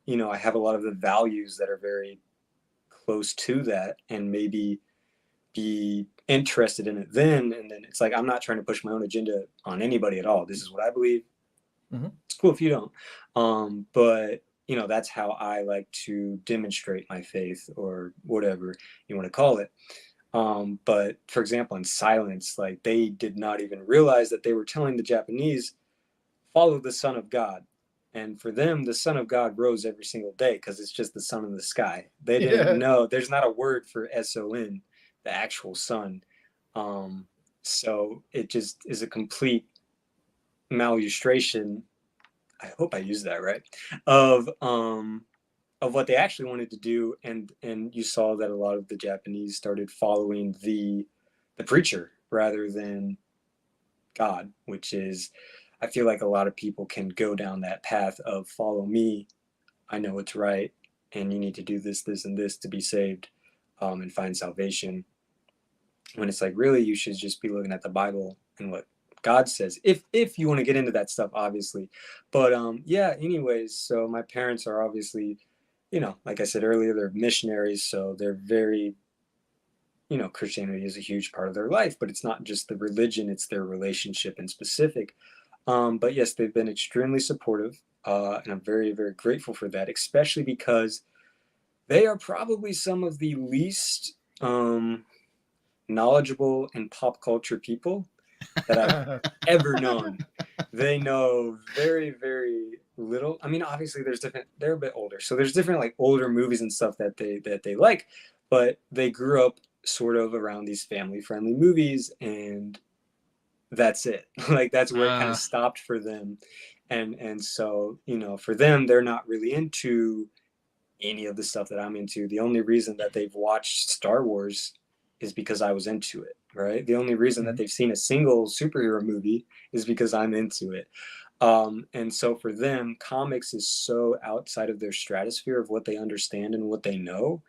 you know, I have a lot of the values that are very close to that, and maybe be interested in it then. And then it's like, I'm not trying to push my own agenda on anybody at all. This is what I believe. It's cool if you don't. But you know, that's how I like to demonstrate my faith, or whatever you want to call it. But for example, in Silence, like they did not even realize that they were telling the Japanese, follow the Son of God. And for them, the Son of God rose every single day because it's just the sun in the sky. They didn't know, there's not a word for SON, the actual sun. So it just is a complete malustration. I hope I used that right. Of what they actually wanted to do, and you saw that a lot of the Japanese started following the preacher rather than God, which is, I feel like a lot of people can go down that path of follow me, I know what's right, and you need to do this, this, and this to be saved, and find salvation. When it's like, really, you should just be looking at the Bible and what God says, if you want to get into that stuff, obviously. But yeah, anyways, so my parents are obviously, you know, like I said earlier, they're missionaries, so they're very, you know, Christianity is a huge part of their life, but it's not just the religion, it's their relationship in specific. But yes, they've been extremely supportive, and I'm very, very grateful for that, especially because they are probably some of the least knowledgeable in pop culture people that I've ever known. They know very, very little. I mean, obviously there's different, they're a bit older, so there's different like older movies and stuff that they like, but they grew up sort of around these family friendly movies, and that's it. Like that's where it kind of stopped for them. And so, you know, for them, they're not really into any of the stuff that I'm into. The only reason that they've watched Star Wars is because I was into it, right? The only reason that they've seen a single superhero movie is because I'm into it. And so for them, comics is so outside of their stratosphere of what they understand and what they know,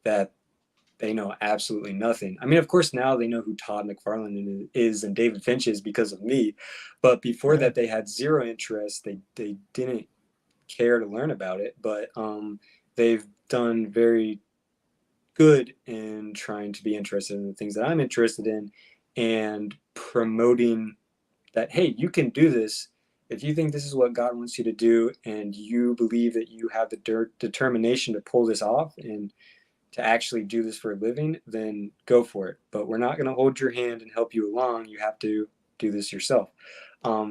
that they know absolutely nothing. I mean, of course, now they know who Todd McFarlane is and David Finch is because of me. But before that, they had zero interest. They didn't care to learn about it. But they've done very good in trying to be interested in the things that I'm interested in and promoting that, hey, you can do this. If you think this is what God wants you to do and you believe that you have the determination to pull this off and to actually do this for a living, then go for it. But we're not going to hold your hand and help you along. You have to do this yourself.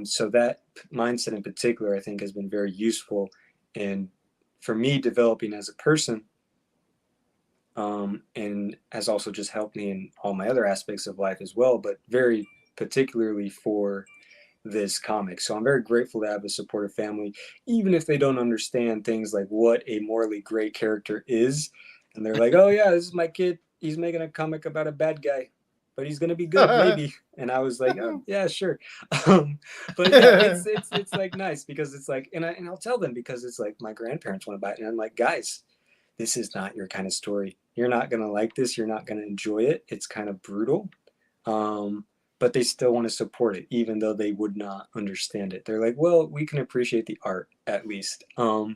So that mindset in particular, I think, has been very useful in for me developing as a person, and has also just helped me in all my other aspects of life as well, but very particularly for this comic. So I'm very grateful to have a supportive family, even if they don't understand things like what a morally gray character is. And they're like, oh yeah, this is my kid. He's making a comic about a bad guy, but he's gonna be good, maybe. And I was like, oh yeah, sure. But yeah, it's like nice because it's like, and I'll tell them because it's like my grandparents want to buy it, and I'm like, guys, this is not your kind of story. You're not gonna like this. You're not gonna enjoy it. It's kind of brutal. But they still want to support it, even though they would not understand it. They're like, well, we can appreciate the art at least. So,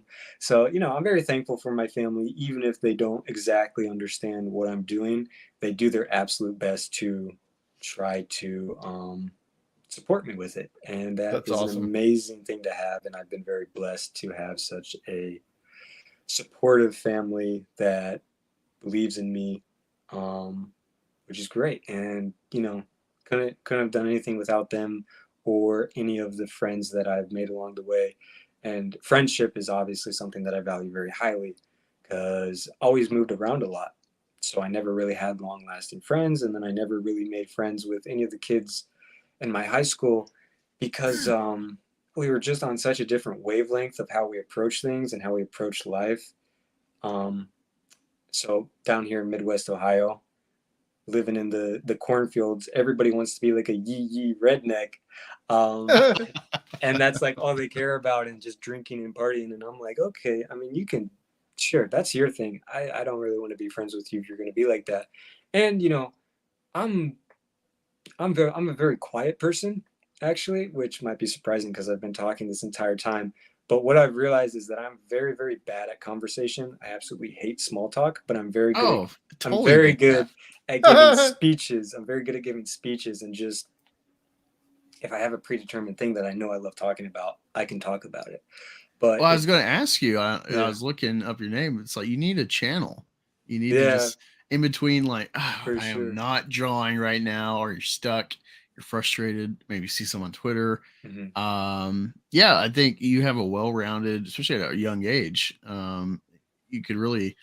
I'm very thankful for my family, even if they don't exactly understand what I'm doing. They do their absolute best to try to support me with it. And that's awesome. An amazing thing to have. And I've been very blessed to have such a supportive family that believes in me, which is great. And, couldn't have done anything without them or any of the friends that I've made along the way. And friendship is obviously something that I value very highly because I always moved around a lot. So I never really had long lasting friends. And then I never really made friends with any of the kids in my high school because we were just on such a different wavelength of how we approach things and how we approach life. So down here in Midwest Ohio, living in the cornfields, everybody wants to be like a yee redneck, and that's like all they care about, and just drinking and partying. And I'm like, okay, I mean, you can, sure, that's your thing. I don't really want to be friends with you if you're going to be like that. And I'm a very quiet person, actually, which might be surprising because I've been talking this entire time. But what I've realized is that I'm very, very bad at conversation. I absolutely hate small talk, but I'm very good. I'm very good at giving speeches. I'm very good at giving speeches, and just if I have a predetermined thing that I know I love talking about, I can talk about it. But I was going to ask you. I was looking up your name. It's like you need a channel. You need to just in between, like, I am not drawing right now, or you're stuck. You're frustrated, maybe see some on Twitter. Mm-hmm. I think you have a well-rounded, especially at a young age. You could really,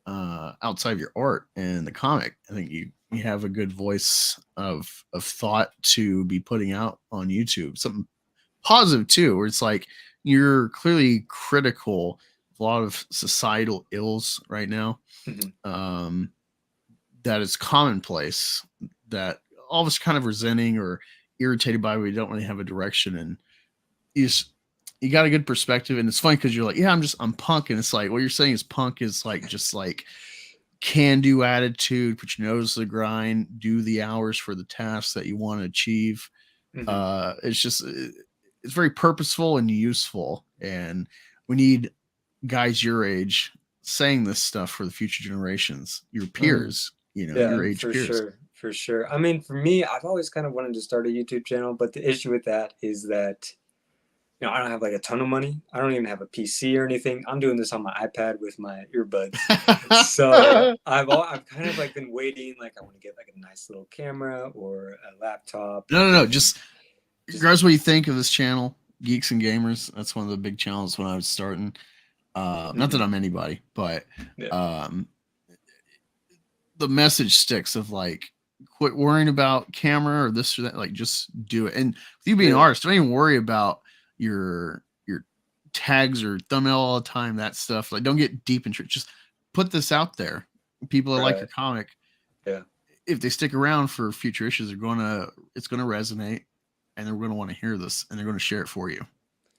outside of your art and the comic, I think you have a good voice of thought to be putting out on YouTube. Something positive too, where it's like you're clearly critical of a lot of societal ills right now. Mm-hmm. That is commonplace, that all of us kind of resenting or irritated by. We don't really have a direction, and you got a good perspective. And it's funny because you're like, yeah, I'm punk, and it's like what you're saying is punk is like just like can-do attitude, put your nose to the grind, do the hours for the tasks that you want to achieve. Mm-hmm. It's very purposeful and useful, and we need guys your age saying this stuff for the future generations, your peers, your age peers. For sure. I mean, for me, I've always kind of wanted to start a YouTube channel, but the issue with that is that, I don't have like a ton of money. I don't even have a PC or anything. I'm doing this on my iPad with my earbuds. So I've kind of like been waiting. Like I want to get like a nice little camera or a laptop. No. Just regardless what you think of this channel, Geeks and Gamers. That's one of the big channels when I was starting. Not that I'm anybody, but the message sticks of like, quit worrying about camera or this or that. Like, just do it. And with you being an artist, don't even worry about your tags or thumbnail all the time. That stuff. Like, don't get deep into it. Just put this out there. People that like your comic, if they stick around for future issues, it's gonna resonate, and they're gonna want to hear this, and they're gonna share it for you.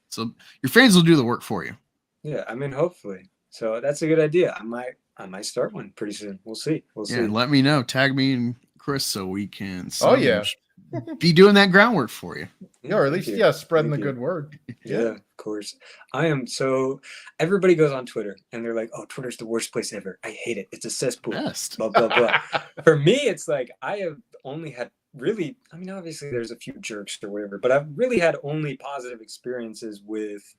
So your fans will do the work for you. Yeah, I mean, hopefully. So that's a good idea. I might I might start one pretty soon. We'll see. We'll Yeah, see. and let me know. Tag me and Chris so we can Oh yeah, be doing that groundwork for you. yeah, or at Thank least you. spreading Thank the you. good word. Yeah, of course. I am so. Everybody goes on Twitter and they're like, "Oh, Twitter's the worst place ever. I hate it. It's a cesspool." Best. Blah blah blah. For me, it's like I have only had really. I mean, obviously, there's a few jerks or whatever, but I've really had only positive experiences with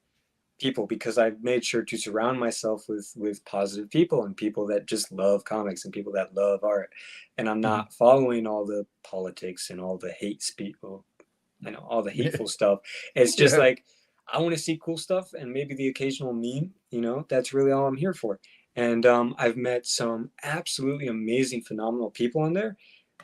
people because I've made sure to surround myself with positive people and people that just love comics and people that love art. And I'm not following all the politics and all the hate speech. Well, I know all the hateful stuff. It's just Yeah. like I want to see cool stuff and maybe the occasional meme. That's really all I'm here for. And I've met some absolutely amazing, phenomenal people on there.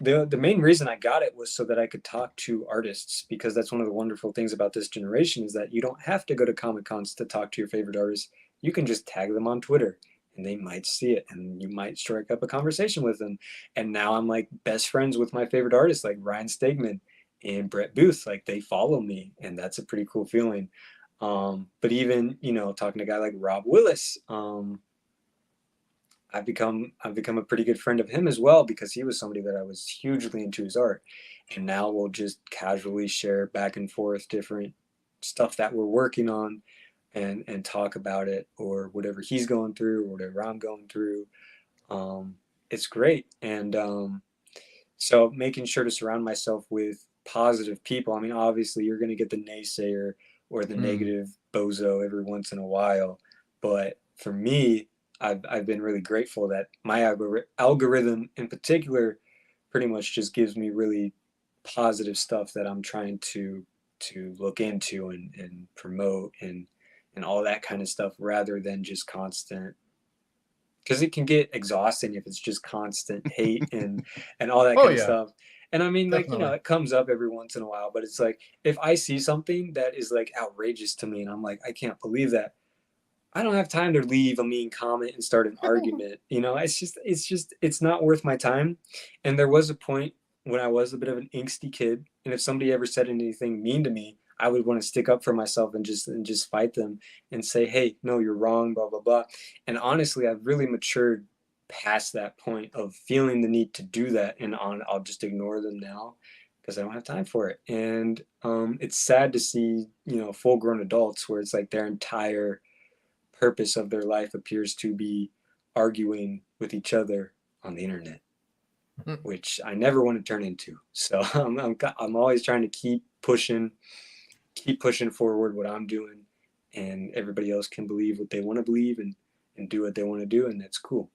The main reason I got it was so that I could talk to artists, because that's one of the wonderful things about this generation is that you don't have to go to Comic Cons to talk to your favorite artists. You can just tag them on Twitter and they might see it and you might strike up a conversation with them. And now I'm like best friends with my favorite artists like Ryan Stegman and Brett Booth. Like they follow me and that's a pretty cool feeling. But even, talking to a guy like Rob Willis, I've become a pretty good friend of him as well, because he was somebody that I was hugely into his art, and now we'll just casually share back and forth different stuff that we're working on, and talk about it or whatever he's going through or whatever I'm going through. It's great, and so making sure to surround myself with positive people. I mean, obviously, you're going to get the naysayer or the negative bozo every once in a while, but for me, I've been really grateful that my algorithm in particular pretty much just gives me really positive stuff that I'm trying to look into and promote and all that kind of stuff, rather than just constant, because it can get exhausting if it's just constant hate and all that Oh kind of yeah, stuff. And I mean, like, definitely. it comes up every once in a while, but it's like if I see something that is like outrageous to me and I'm like, I can't believe that, I don't have time to leave a mean comment and start an argument. It's not worth my time. And there was a point when I was a bit of an angsty kid, and if somebody ever said anything mean to me, I would want to stick up for myself and just fight them and say, "Hey, no, you're wrong," blah blah blah. And honestly, I've really matured past that point of feeling the need to do that, and I'll just ignore them now because I don't have time for it. And it's sad to see, full grown adults where it's like their entire purpose of their life appears to be arguing with each other on the internet, which I never want to turn into. So I'm always trying to keep pushing forward what I'm doing, and everybody else can believe what they want to believe and do what they want to do, and that's cool.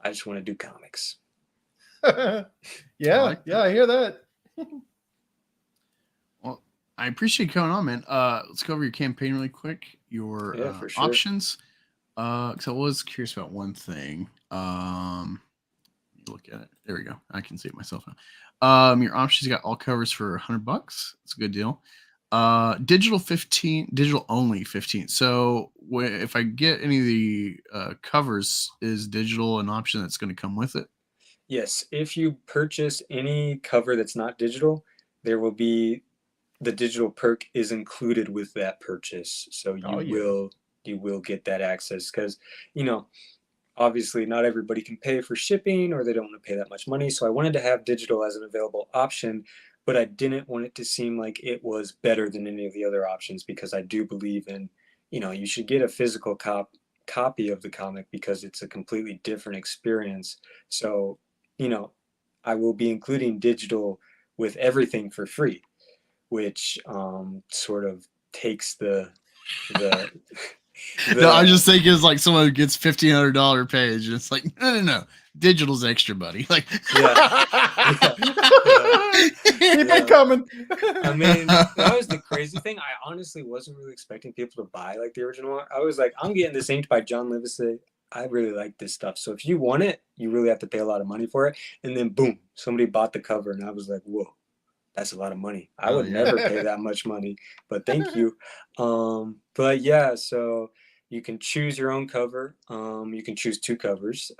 I just want to do comics. Yeah, I hear that. Well, I appreciate you coming on, man. Let's go over your campaign really quick. Your for sure. options. Because I was curious about one thing. Look at it. There we go. I can see it myself now. Your options, you got all covers for $100. It's a good deal. Digital 15, digital only 15. So if I get any of the covers, is digital an option that's going to come with it? Yes, if you purchase any cover that's not digital, there will be the digital perk is included with that purchase. So you will get that access, because obviously not everybody can pay for shipping, or they don't want to pay that much money. So I wanted to have digital as an available option, but I didn't want it to seem like it was better than any of the other options, because I do believe in, you should get a physical copy of the comic because it's a completely different experience. So, I will be including digital with everything for free, which sort of takes the No, I just think it's like someone who gets $1,500 page, and it's like, no, digital's extra, buddy. Like, yeah. Keep it coming. I mean, that was the crazy thing. I honestly wasn't really expecting people to buy like the original art. I was like, I'm getting this inked by John Livesey. I really like this stuff. So if you want it, you really have to pay a lot of money for it. And then boom, somebody bought the cover, and I was like, whoa, that's a lot of money. I would never pay that much money, but thank you. But yeah, so you can choose your own cover. You can choose 2 covers.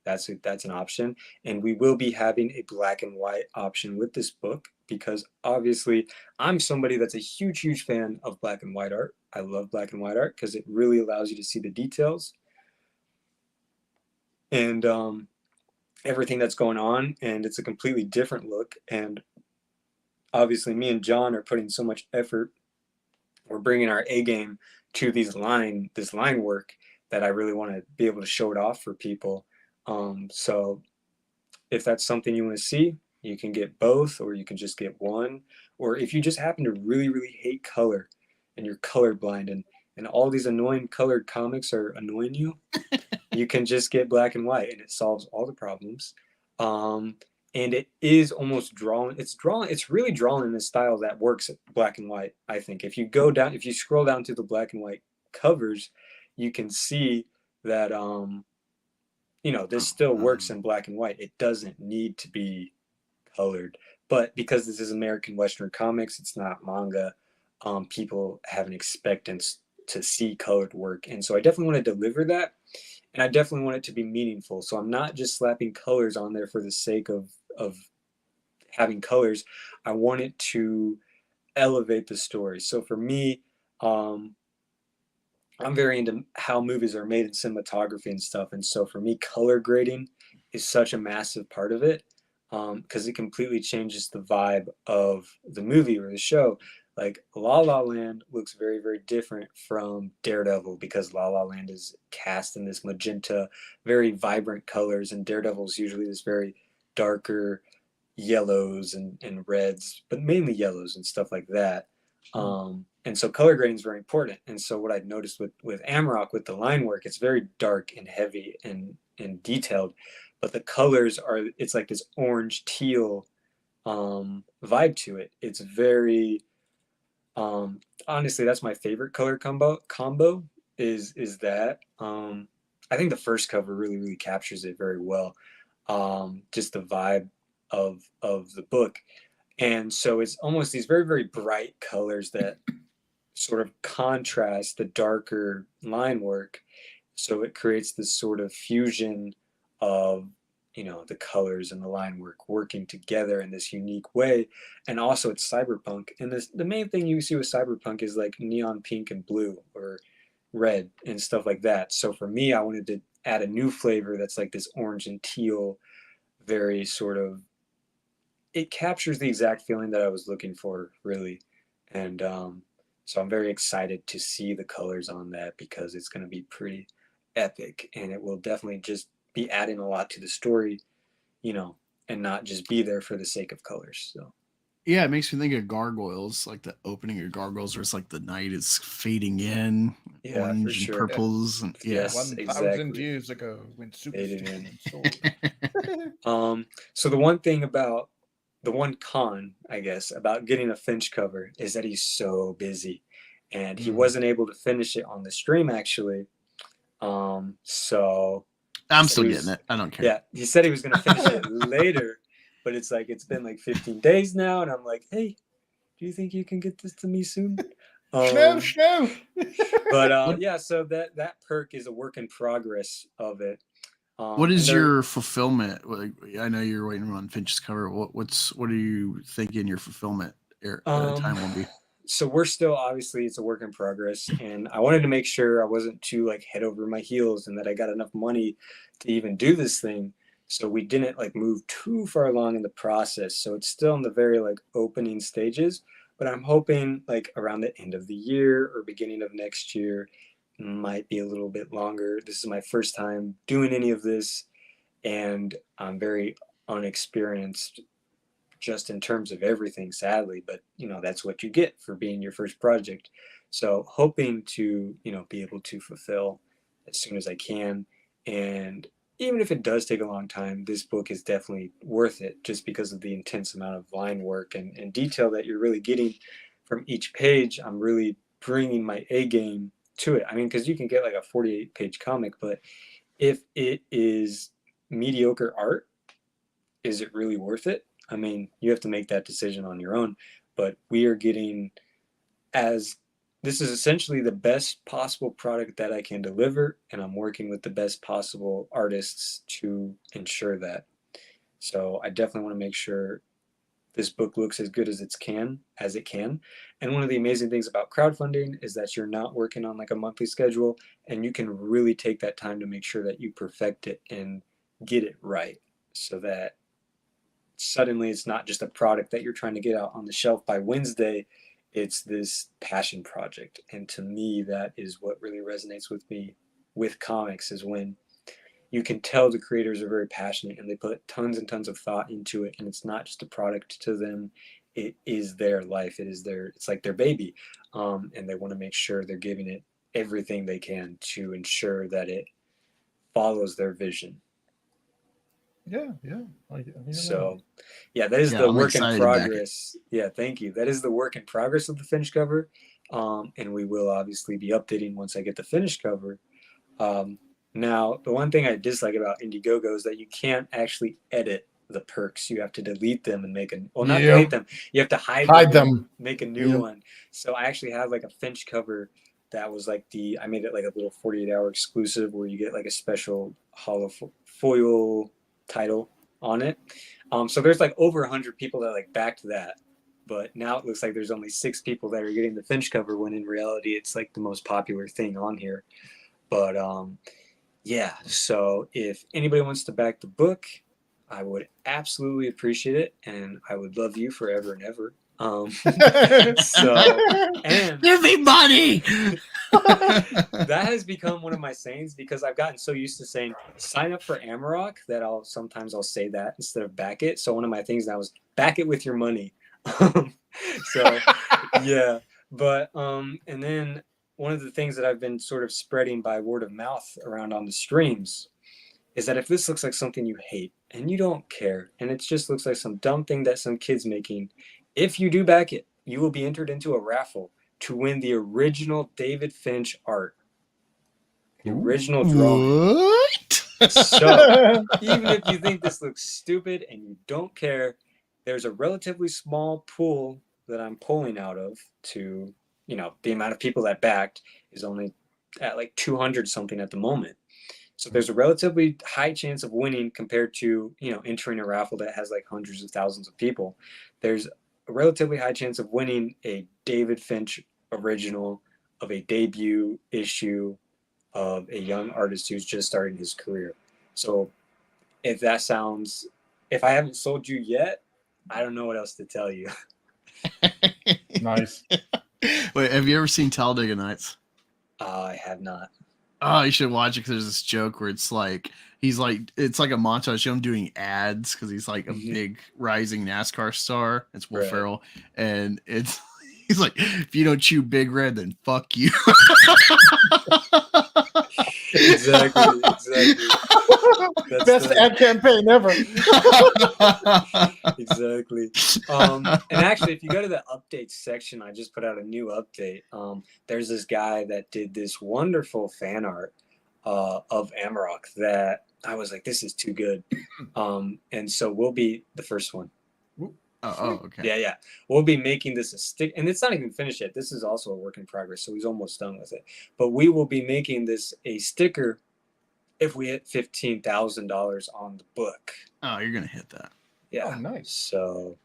That's an option. And we will be having a black and white option with this book, because obviously I'm somebody that's a huge fan of black and white art. I love black and white art because it really allows you to see the details. and everything that's going on, and it's a completely different look. And obviously me and John are putting so much effort, we're bringing our A game to this line work, that I really want to be able to show it off for people. So if that's something you want to see, you can get both, or you can just get one. Or if you just happen to really, really hate color and you're colorblind, and all these annoying colored comics are annoying you, you can just get black and white, and it solves all the problems. And it is almost drawn. It's really drawn in a style that works at black and white. I think if you scroll down to the black and white covers, you can see that this still works in black and white. It doesn't need to be colored, but because this is American Western comics, it's not manga. People have an expectance to see colored work, and so I definitely want to deliver that, and I definitely want it to be meaningful. So I'm not just slapping colors on there for the sake of having colors. I want it to elevate the story. So for me, I'm very into how movies are made in cinematography and stuff. And so for me, color grading is such a massive part of it, because it completely changes the vibe of the movie or the show. Like La La Land looks very, very different from Daredevil, because La La Land is cast in this magenta, very vibrant colors, and Daredevil is usually this very darker yellows and reds, but mainly yellows and stuff like that. And so color grading is very important. And so what I've noticed with Amarok, with the line work, it's very dark and heavy and detailed, but the colors it's like this orange teal vibe to it. It's very honestly, that's my favorite color combo is that. I think the first cover really, really captures it very well. Just the vibe of the book. And so it's almost these very, very bright colors that sort of contrast the darker line work. So it creates this sort of fusion of, the colors and the line work working together in this unique way. And also it's cyberpunk. And the main thing you see with cyberpunk is like neon pink and blue or red and stuff like that. So for me, I wanted to add a new flavor that's like this orange and teal, very sort of, it captures the exact feeling that I was looking for, really. And so I'm very excited to see the colors on that, because it's going to be pretty epic, and it will definitely just be adding a lot to the story, and not just be there for the sake of colors. So Yeah, it makes me think of Gargoyles, like the opening of Gargoyles, where it's like the night is fading in, yeah, for orange and sure. purples, and yeah. Yes, 1,000 exactly. years ago, when Faded in. Superstition soared. So the one con, I guess, about getting a Finch cover is that he's so busy, and he wasn't able to finish it on the stream, actually. So I'm still getting it. I don't care. yeah, he said he was going to finish it later, but it's been like 15 days now, and I'm like, hey, do you think you can get this to me soon? No. But yeah, so that perk is a work in progress of it. What is your fulfillment? Like, I know you're waiting on Finch's cover. What are you thinking your fulfillment time will be? So we're still, obviously, it's a work in progress, and I wanted to make sure I wasn't too like head over my heels, and that I got enough money to even do this thing. So we didn't like move too far along in the process. So it's still in the very like opening stages, but I'm hoping like around the end of the year or beginning of next year, might be a little bit longer. This is my first time doing any of this, and I'm very unexperienced just in terms of everything, sadly, but that's what you get for being your first project. So hoping to be able to fulfill as soon as I can. And even if it does take a long time, this book is definitely worth it, just because of the intense amount of line work and detail that you're really getting from each page. I'm really bringing my A game to it. I mean, because you can get like a 48-page comic, but if it is mediocre art, is it really worth it? I mean, you have to make that decision on your own, but we are getting, as this is essentially the best possible product that I can deliver, and I'm working with the best possible artists to ensure that. So I definitely want to make sure this book looks as good as it can. And one of the amazing things about crowdfunding is that you're not working on like a monthly schedule, and you can really take that time to make sure that you perfect it and get it right, so that suddenly it's not just a product that you're trying to get out on the shelf by Wednesday. It's this passion project. And to me, that is what really resonates with me with comics, is when you can tell the creators are very passionate and they put tons and tons of thought into it, and it's not just a product to them. It is their life. It's like their baby. And they want to make sure they're giving it everything they can to ensure that it follows their vision. Yeah. So yeah, that is the I'm work in excited to back it. progress. Yeah, thank you. That is the work in progress of the finished cover. And we will obviously be updating once I get the finished cover. Now, the one thing I dislike about Indiegogo is that you can't actually edit the perks. You have to delete them and make not delete them. You have to hide them. Make a new one. So I actually have like a Finch cover that was like I made it like a little 48-hour exclusive where you get like a special hollow foil title on it. So there's like over 100 people that like backed that. But now it looks like there's only 6 people that are getting the Finch cover, when in reality it's like the most popular thing on here. But yeah, so if anybody wants to back the book, I would absolutely appreciate it, and I would love you forever and ever. So, and give me money. that has become one of my sayings, because I've gotten so used to saying sign up for Amarok that I'll say that instead of back it. So one of my things now is back it with your money. So yeah, but and then one of the things that I've been sort of spreading by word of mouth around on the streams is that if this looks like something you hate and you don't care, and it just looks like some dumb thing that some kid's making, if you do back it, you will be entered into a raffle to win the original David Finch art. The original drawing. What? So, even if you think this looks stupid and you don't care, there's a relatively small pool that I'm pulling out of to, the amount of people that backed is only at like 200 something at the moment. So there's a relatively high chance of winning compared to, entering a raffle that has like hundreds of thousands of people. There's a relatively high chance of winning a David Finch original of a debut issue of a young artist who's just starting his career. So if I haven't sold you yet, I don't know what else to tell you. Nice. Wait, have you ever seen Talladega Nights? I have not. Oh, you should watch it, because there's this joke where it's like it's like a montage of him doing ads, because he's like a big rising NASCAR star. It's Will Ferrell, and he's like, if you don't chew Big Red, then fuck you. Exactly. That's best ad campaign ever. Exactly. And actually, if you go to the updates section, I just put out a new update. There's this guy that did this wonderful fan art of Amarok that I was like, this is too good. And so we'll be the first one. Oh, okay. Yeah. We'll be making this a stick, and it's not even finished yet. This is also a work in progress, so he's almost done with it. But we will be making this a sticker if we hit $15,000 on the book. Oh, you're gonna hit that. Yeah. Oh, nice. So,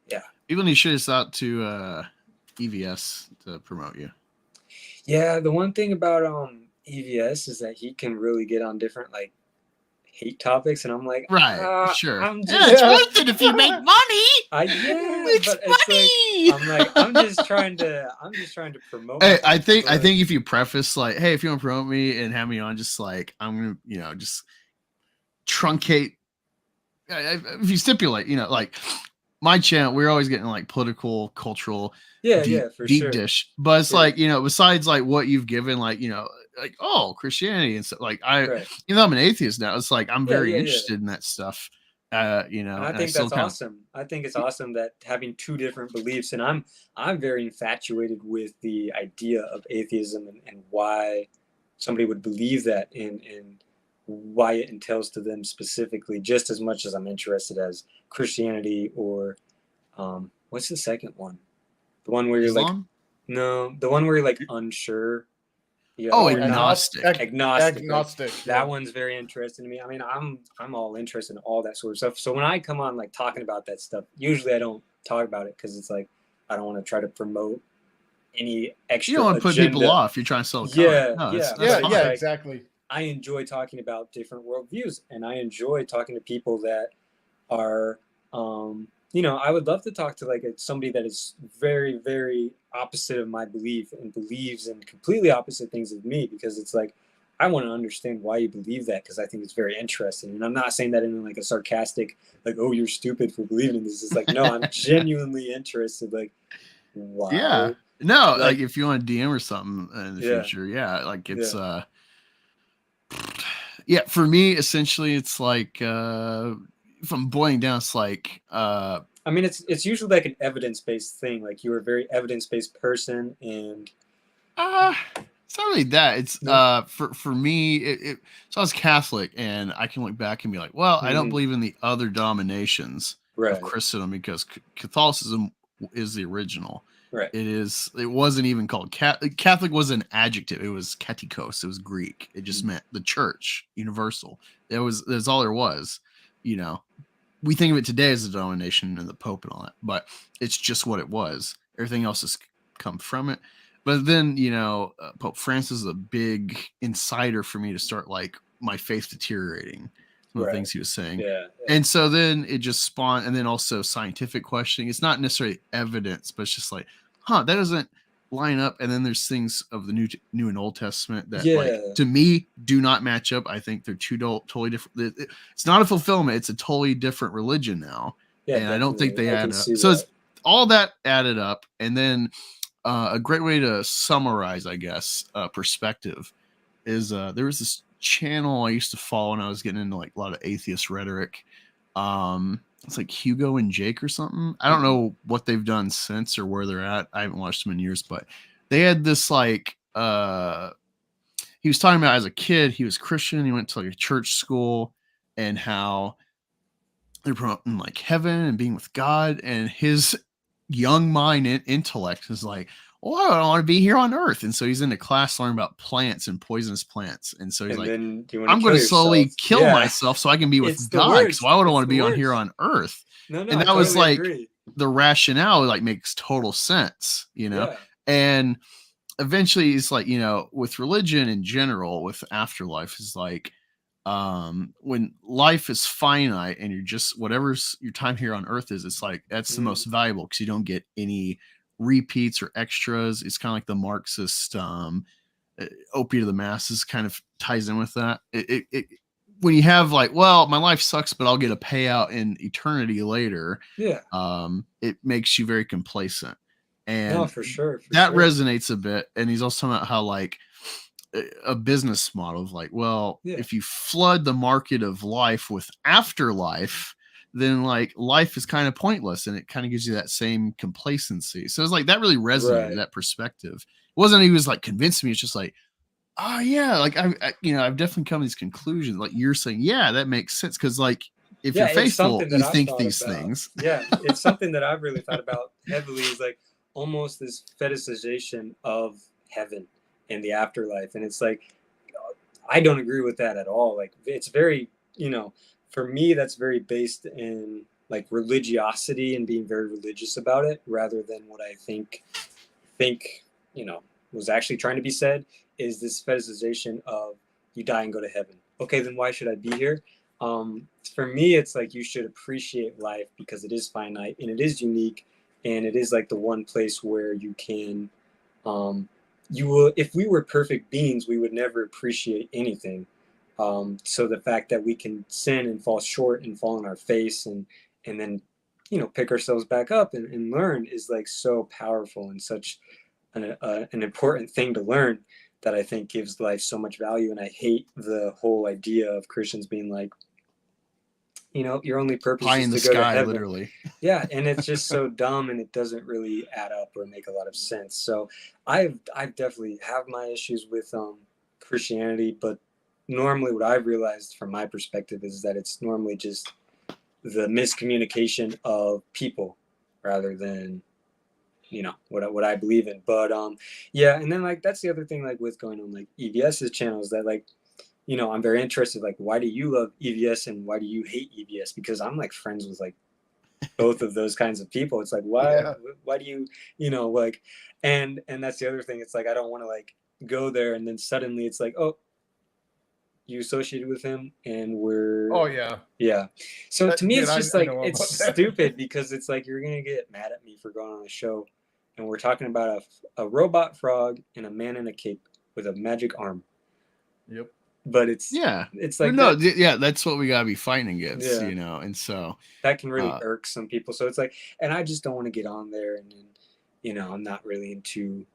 yeah. People need to share this out to EVS to promote you. Yeah, the one thing about EVS is that he can really get on different like hate topics, and I'm like, right, sure. It's worth it if you make money. I'm just trying to promote. Hey, I think if you preface like, hey, if you want to promote me and have me on, just like I'm gonna, just truncate. If you stipulate, like my channel, we're always getting like political, cultural, for deep sure. dish. But it's like, besides like what you've given, like, like, oh, Christianity and stuff. Like I'm an atheist now. It's like I'm very interested in that stuff. And I think that's awesome. I think it's awesome that having two different beliefs, and I'm very infatuated with the idea of atheism and why somebody would believe that and why it entails to them specifically, just as much as I'm interested as Christianity or what's the second one? The one where you're Islam? the one where you're like unsure. Yeah, Oh, or not. agnostic. Agnostic. Agnostic. That one's very interesting to me. I mean, I'm all interested in all that sort of stuff. So when I come on like talking about that stuff, usually I don't talk about it because it's like I don't want to try to promote any extra You don't want to put people agenda. off. You're trying to sell a Yeah, car. No, yeah, that's Yeah, fine. yeah, like, exactly. I enjoy talking about different worldviews, and I enjoy talking to people that are, you know, I would love to talk to like somebody that is very, very opposite of my belief and believes in completely opposite things of me, because it's like, I want to understand why you believe that, because I think it's very interesting. And I'm not saying that in like a sarcastic, like, oh, you're stupid for believing in this. It's like, no, I'm genuinely interested. Like, why? Yeah. No, Like, like if you want to DM or something in the Yeah. future, yeah, like it's Yeah. yeah, for me essentially it's like if I'm boiling down, it's like I mean, it's usually like an evidence-based thing. Like you're a very evidence-based person, and it's not really that. It's No. for me so I was Catholic, and I can look back and be like, well, I don't Mhm. believe in the other dominations of Right. Christendom, because Catholicism is the original. Right. It wasn't even called Catholic was an adjective. It was katikos. It was Greek. It just meant the church, universal. That's all there was. You know, we think of it today as a denomination and the Pope and all that, but it's just what it was. Everything else has come from it. But then, you know, Pope Francis is a big insider for me to start like my faith deteriorating. Some of the Right. things he was saying. Yeah. And so then it just spawned, and then also scientific questioning. It's not necessarily evidence, but it's just like, that doesn't line up. And then there's things of the New and Old Testament that, like, Yeah. to me, do not match up. I think they're two totally different. It's not a fulfillment. It's a totally different religion now. Yeah. And I don't think they definitely. I can add up. see So that. it's all that added up. And then a great way to summarize, I guess, perspective is there was this channel I used to follow when I was getting into like a lot of atheist rhetoric. It's like Hugo and Jake or something. I don't know what they've done since or where they're at. I haven't watched them in years, but they had this like he was talking about as a kid, he was Christian, he went to like a church school, and how they're promoting like heaven and being with God, and his young mind and intellect is like, well, I don't want to be here on Earth. And so he's in a class learning about plants and poisonous plants. And so he's And like, then do you want I'm going to slowly kill myself so I can be with It's the God. worst. Because why would I It's want to the be on here worst. on Earth? No, And I that was totally like agree. the rationale, like makes total sense, you know? Yeah. And eventually it's like, you know, with religion in general, with afterlife, is like, when life is finite and you're just whatever's your time here on earth is, it's like that's the most valuable, because you don't get any repeats or extras. It's kind of like the Marxist opiate of the masses kind of ties in with that. It when you have like, well, my life sucks, but I'll get a payout in eternity later. Yeah. It makes you very complacent, and No, for sure. that resonates a bit. And he's also talking about how like a business model of like, well, if you flood the market of life with afterlife, then like life is kind of pointless, and it kind of gives you that same complacency. So it's like that really resonated, that perspective. It wasn't he was like convincing me, it's just like, oh yeah, like I've definitely come to these conclusions, like you're saying, yeah, that makes sense, because like if you're faithful, you think these things. Yeah, it's something that I've really thought about heavily, is like almost this fetishization of heaven and the afterlife. And it's like, I don't agree with that at all. Like it's very, for me, that's very based in like religiosity and being very religious about it, rather than what I think, was actually trying to be said, is this fetishization of you die and go to heaven. Okay, then why should I be here? For me, it's like you should appreciate life because it is finite and it is unique, and it is like the one place where you can, you will. If we were perfect beings, we would never appreciate anything. So the fact that we can sin and fall short and fall on our face and then pick ourselves back up and learn is like so powerful and such an important thing to learn, that I think gives life so much value. And I hate the whole idea of Christians being like, your only purpose Pie is in the to go to sky, heaven. literally. Yeah, and it's just so dumb, and it doesn't really add up or make a lot of sense. So I've definitely have my issues with Christianity, but normally what I've realized from my perspective is that it's normally just the miscommunication of people rather than you know, what I believe in. But yeah, and then like that's the other thing, like with going on like EVS's channel, is that like, you know, I'm very interested, like, why do you love EVS and why do you hate EVS? Because I'm like friends with like both of those kinds of people. It's like, why do you, you know, like, and that's the other thing. It's like, I don't want to like go there and then suddenly it's like, oh, you associated with him and we're, Oh yeah. yeah. So to me, dude, it's just I like, know it's about that. stupid because it's like, you're going to get mad at me for going on a show and we're talking about a robot frog and a man in a cape with a magic arm. Yep. But it's like, no, yeah, that's what we gotta be fighting against, Yeah. you know, and so that can really irk some people. So it's like, and I just don't want to get on there and you know, I'm not really into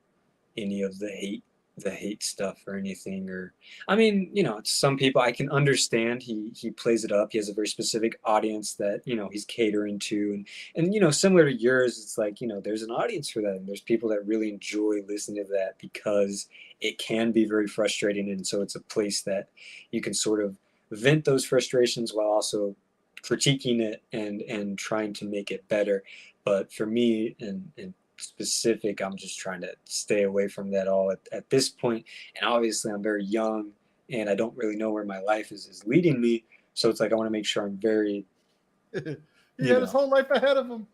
any of the hate stuff or anything. Or I mean, you know, some people I can understand, he plays it up, he has a very specific audience that, you know, he's catering to, and you know, similar to yours, it's like, you know, there's an audience for that, and there's people that really enjoy listening to that because it can be very frustrating, and so it's a place that you can sort of vent those frustrations while also critiquing it and trying to make it better. But for me and specific, I'm just trying to stay away from that all at this point. And obviously I'm very young and I don't really know where my life is leading me, so it's like I want to make sure I'm very he had his whole life ahead of him.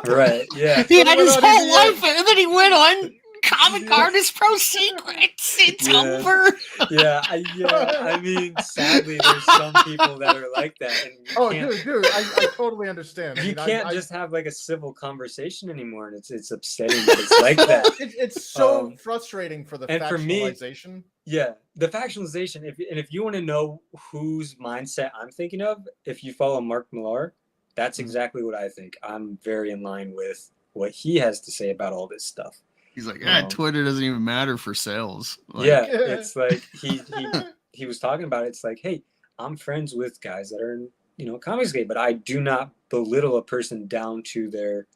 Right. Yeah. He had his whole life, and then he went on Comic Artist Pro Secrets. It's over. I mean, sadly, there's some people that are like that. And dude, I totally understand. You can't just have like a civil conversation anymore, and it's upsetting that it's like that. It's so frustrating for the factionalization. For me, yeah, the factionalization. If you want to know whose mindset I'm thinking of, if you follow Mark Millar, that's exactly what I think. I'm very in line with what he has to say about all this stuff. He's like, Twitter doesn't even matter for sales. Like, yeah, it's like he was talking about it. It's like, hey, I'm friends with guys that are in, you know, Comicsgate, but I do not belittle a person down to their,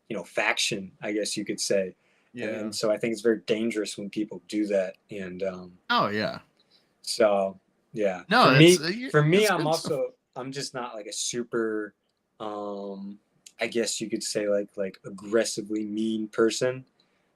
you know, faction, I guess you could say. Yeah. And so I think it's very dangerous when people do that. And so yeah. No, for me, I'm just not like a super I guess you could say like aggressively mean person.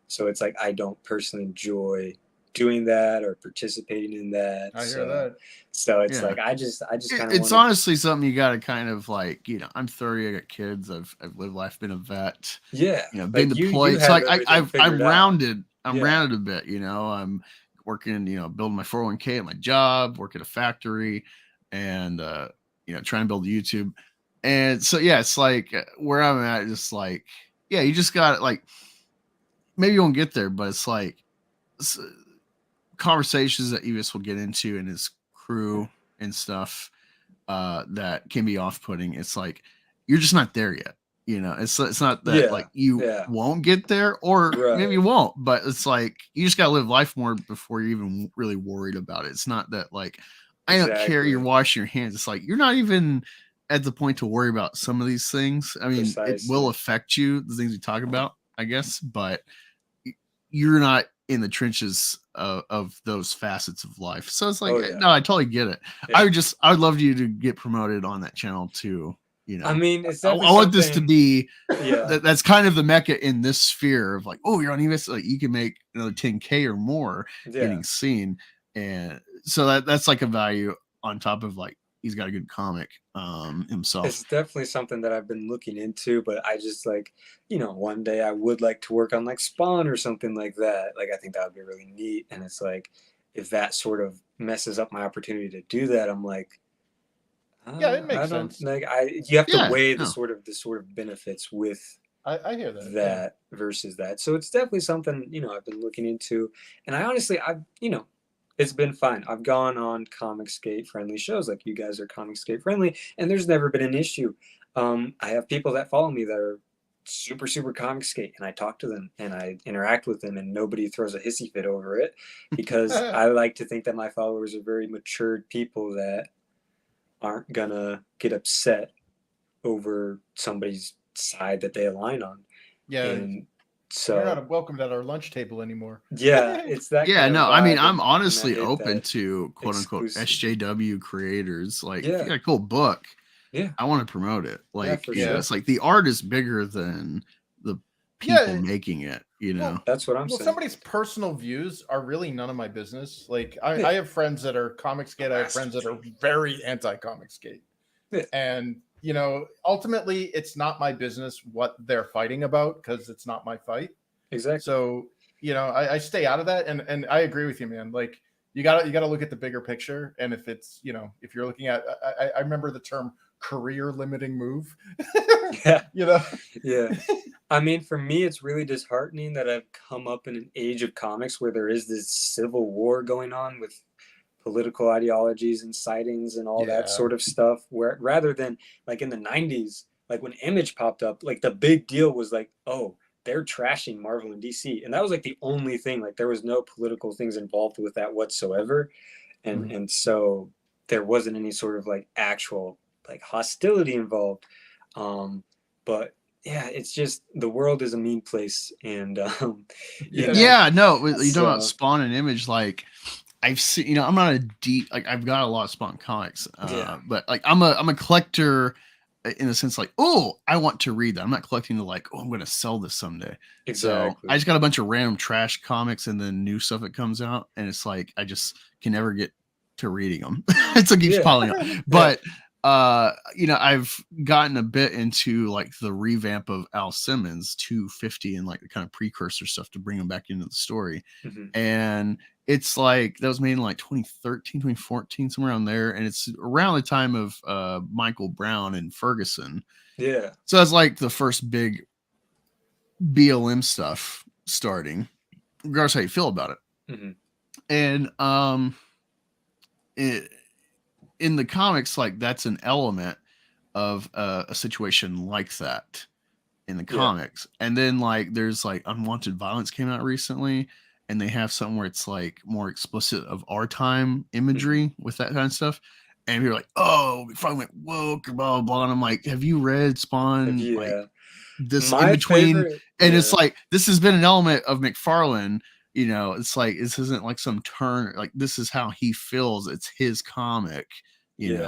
So it's like I don't personally enjoy doing that or participating in that. I hear that. So it's like I just kind of. It's honestly something you got to kind of like, you know. I'm 30. I got kids. I've lived life. Been a vet. Yeah. You know, been deployed. So like I'm rounded. I'm rounded a bit. You know, I'm working. You know, building my 401k at my job. Work at a factory, and you know, trying to build YouTube. And so yeah, it's like where I'm at. Just like you just got like. Maybe you won't get there, but it's like conversations that Evis will get into and his crew and stuff that can be off-putting. It's like you're just not there yet. You know, it's not that like you won't get there, or maybe you won't, but it's like you just gotta live life more before you're even really worried about it. It's not that like I don't care you're washing your hands. It's like you're not even at the point to worry about some of these things. I mean, it will affect you, the things we talk about, I guess, but you're not in the trenches of those facets of life. So it's like, no, I totally get it. Yeah. I would love you to get promoted on that channel too. You know, I mean, it's I want this to be, that's kind of the mecca in this sphere of like, oh, you're on EVS, like you can make another 10K or more getting seen. And so that's like a value on top of like, he's got a good comic himself. It's definitely something that I've been looking into, but I just like, you know, one day I would like to work on like Spawn or something like that. Like, I think that would be really neat. And it's like, if that sort of messes up my opportunity to do that, I'm like, it makes sense. Like, you have to weigh the sort of benefits with I hear that versus that. So it's definitely something, you know, I've been looking into, and I've you know, it's been fine. I've gone on Comicsgate friendly shows, like you guys are Comicsgate friendly, and there's never been an issue. I have people that follow me that are super Comicsgate, and I talk to them and I interact with them, and nobody throws a hissy fit over it, because I like to think that my followers are very matured people that aren't gonna get upset over somebody's side that they align on. Yeah. And so you're not welcomed at our lunch table anymore. Yeah, it's that. Yeah, no, I mean, I'm honestly open to quote unquote SJW creators. Like, if you got a cool book, I want to promote it. Like, it's like the art is bigger than the people Yeah. making it, you know. Well, That's what I'm well, saying. somebody's personal views are really none of my business. Like Yeah. I have friends that are Comicsgate. I have friends that are very anti-Comicsgate. Yeah. And you know, ultimately, it's not my business what they're fighting about because it's not my fight. Exactly. So you know, I stay out of that, and I agree with you, man. Like you gotta look at the bigger picture, and if it's you know if you're looking at, I remember the term career limiting move. Yeah. You know. Yeah. I mean, for me, it's really disheartening that I've come up in an age of comics where there is this civil war going on with political ideologies and sightings and all that Yeah. sort of stuff, where rather than like in the 90s, like when Image popped up, like the big deal was like, oh, they're trashing Marvel and DC. And that was like the only thing, like there was no political things involved with that whatsoever. And so there wasn't any sort of like actual like hostility involved. But yeah, it's just the world is a mean place, and you know, Yeah, no, you talking about so Spawn and Image, like I've seen, you know, I'm not a deep, like I've got a lot of Spawn comics, Yeah. but like I'm a collector in the sense like, oh, I want to read that. I'm not collecting the like, oh, I'm going to sell this someday. So exactly. I just got a bunch of random trash comics and then new stuff that comes out, and it's like I just can never get to reading them. It's like keeps Yeah. piling up. But you know, I've gotten a bit into like the revamp of Al Simmons 250 and like the kind of precursor stuff to bring him back into the story. Mhm. And it's like that was made in like 2013, 2014, somewhere around there. And it's around the time of Michael Brown and Ferguson. Yeah. So that's like the first big BLM stuff starting, regardless how you feel about it. Mhm. And in the comics, like that's an element of a situation like that in the Yeah. comics. And then like there's like Unwanted Violence came out recently, and they have something where it's like more explicit of our time imagery with that kind of stuff. And you're like, oh, we finally went woke or blah blah blah. And I'm like, have you read Spawn? Like Yeah. this in My between? favorite. And Yeah. it's like this has been an element of McFarlane. You know, it's like this isn't like some turn. Like this is how he feels. It's his comic. You Yeah.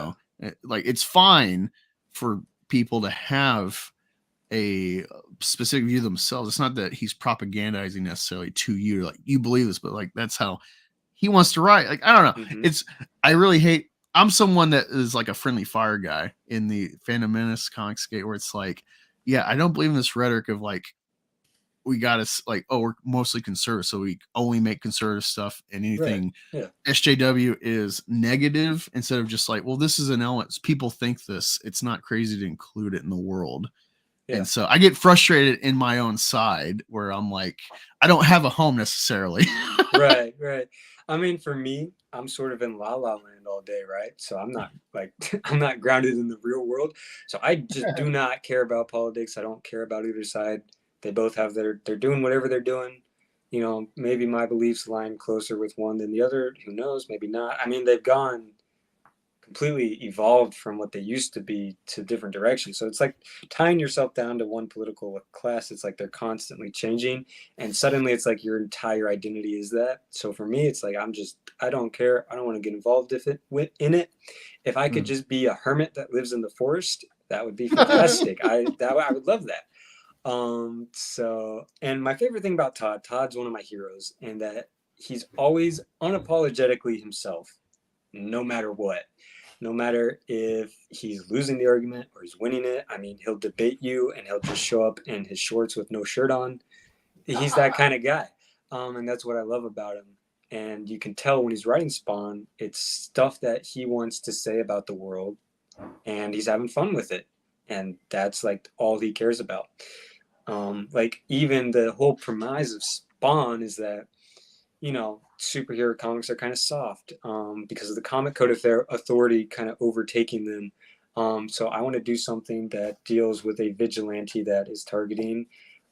know, like it's fine for people to have a specific view of themselves. It's not that he's propagandizing necessarily to you, like you believe this, but like that's how he wants to write. Like I don't know. Mhm. It's I really hate. I'm someone that is like a friendly fire guy in the Phantom Menace comic skate, where it's like, yeah, I don't believe in this rhetoric of like we got to like, oh, we're mostly conservative, so we only make conservative stuff, and anything Yeah. SJW is negative instead of just like, well, this is an element. People think this. It's not crazy to include it in the world. Yeah. And so I get frustrated in my own side where I'm like, I don't have a home necessarily. Right. Right. I mean, for me, I'm sort of in la la land all day, right? So I'm not like I'm not grounded in the real world. So I just do not care about politics. I don't care about either side. They both have they're doing whatever they're doing. You know, maybe my beliefs line closer with one than the other. Who knows? Maybe not. I mean, they've gone completely evolved from what they used to be to different directions. So it's like tying yourself down to one political class. It's like they're constantly changing, and suddenly it's like your entire identity is that. So for me, it's like I don't care. I don't want to get involved in it. If I could just be a hermit that lives in the forest, that would be fantastic. I would love that. So, and my favorite thing about Todd's one of my heroes, and that he's always unapologetically himself, no matter what. No matter if he's losing the argument or he's winning it. I mean, he'll debate you and he'll just show up in his shorts with no shirt on. He's that kind of guy. And that's what I love about him. And you can tell when he's writing Spawn, it's stuff that he wants to say about the world, and he's having fun with it. And that's like all he cares about. Like even the whole premise of Spawn is that, you know, superhero comics are kind of soft because of the Comic Code Authority kind of overtaking them. So I want to do something that deals with a vigilante that is targeting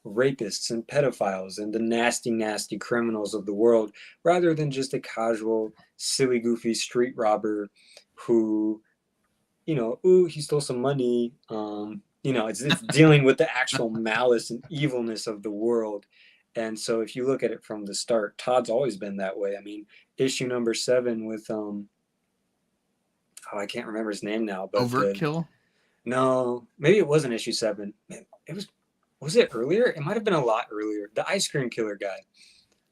rapists and pedophiles and the nasty, nasty criminals of the world, rather than just a casual, silly, goofy street robber who, you know, ooh, he stole some money. You know, it's dealing with the actual malice and evilness of the world. And so if you look at it from the start, Todd's always been that way. I mean, issue number 7 with oh, I can't remember his name now, but Overkill. no, maybe it wasn't issue 7. It was Was it earlier? It might have been a lot earlier. The ice cream killer guy.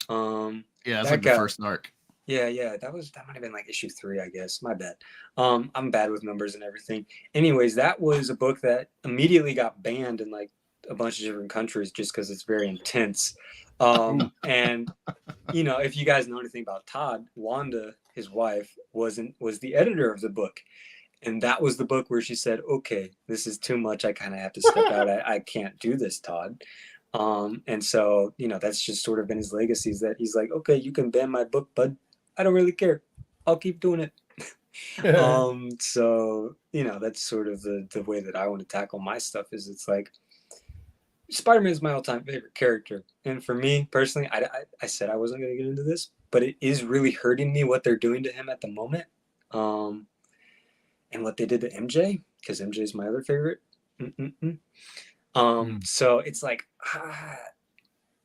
Yeah, it's that like the guy. first arc. Yeah, that might have been like issue 3, I guess. My bad. I'm bad with numbers and everything. Anyways, that was a book that immediately got banned in like a bunch of different countries just because it's very intense. And if you guys know anything about Todd, Wanda, his wife, was the editor of the book. And that was the book where she said, okay, this is too much. I kind of have to step out. I can't do this, Todd. And so, that's just sort of been his legacy, is that he's like, okay, you can ban my book, bud. I don't really care. I'll keep doing it. So, that's sort of the way that I want to tackle my stuff. Is it's like, Spider-Man is my all-time favorite character. And for me personally, I said I wasn't going to get into this, but it is really hurting me what they're doing to him at the moment. And what they did to MJ, because MJ is my other favorite. So it's like,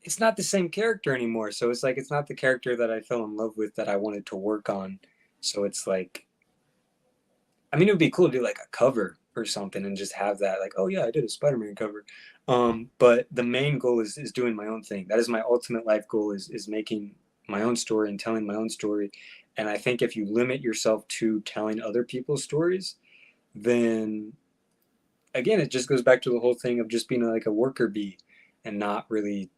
it's not the same character anymore. So it's like, it's not the character that I fell in love with, that I wanted to work on. So it's like, I mean, it would be cool to do like a cover or something and just have that, like, oh yeah, I did a Spider-Man cover. But the main goal is doing my own thing. That is my ultimate life goal, is making my own story and telling my own story. And I think if you limit yourself to telling other people's stories, then again, it just goes back to the whole thing of just being like a worker bee and not really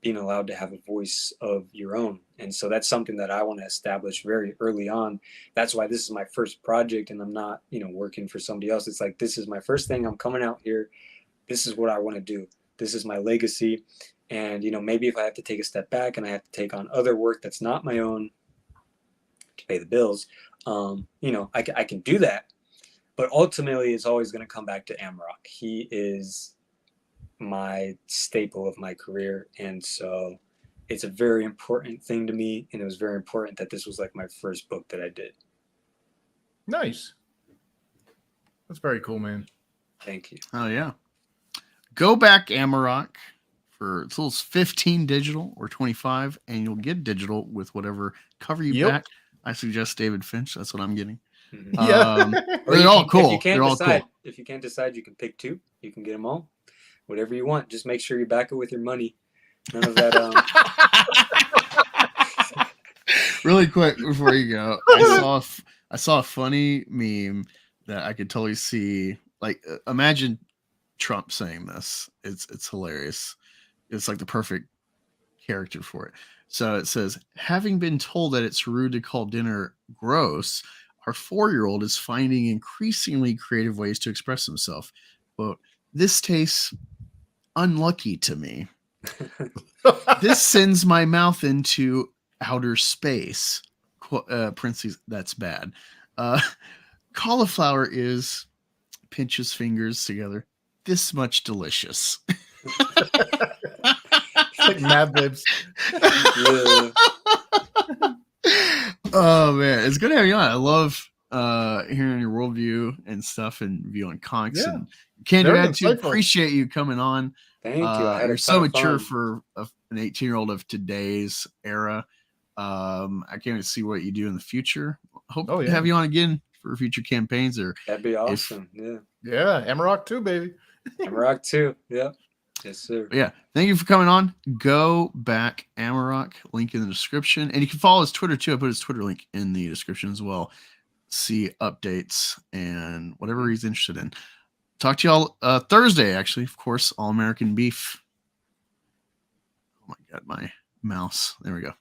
being allowed to have a voice of your own. And so that's something that I want to establish very early on. That's why this is my first project, and I'm not, working for somebody else. It's like, this is my first thing. I'm coming out here. This is what I want to do. This is my legacy. And, maybe if I have to take a step back and I have to take on other work that's not my own to pay the bills, I can do that. But ultimately, it's always going to come back to Amarok. He is my staple of my career. And so it's a very important thing to me. And it was very important that this was like my first book that I did. Nice. That's very cool, man. Thank you. Oh, yeah. Go back Amarok for it's 15 digital or 25, and you'll get digital with whatever cover you back. I suggest David Finch. That's what I'm getting. Yeah. They're all cool. They're all cool. If you can't decide, you can pick 2. You can get them all. Whatever you want. Just make sure you back it with your money. None of that. Really quick before you go, I saw a funny meme that I could totally see. Like, imagine Trump saying this. It's hilarious. It's like the perfect character for it. So it says, having been told that it's rude to call dinner gross, our 4-year-old is finding increasingly creative ways to express himself. Quote, this tastes unlucky to me. This sends my mouth into outer space. Parentheses, that's bad. Cauliflower is, pinch his fingers together, this much delicious. Like Mad Libs. Yeah. Oh man, it's good to have you on. I love hearing your worldview and stuff and view on comics. Yeah. And can't do that too. Insightful. Appreciate you coming on. Thank you. You're so mature for an 18-year-old of today's era. I can't wait to see what you do in the future. Hope to have you on again for future campaigns. Or that'd be awesome. Yeah, Amarok too, baby. Amarok too. Yeah. Yes, sir. But yeah, thank you for coming on. Go back Amarok, link in the description, and you can follow his Twitter too. I put his Twitter link in the description as well. See updates and whatever he's interested in. Talk to y'all Thursday, actually, of course. All American Beef. Oh my god, my mouse. There we go.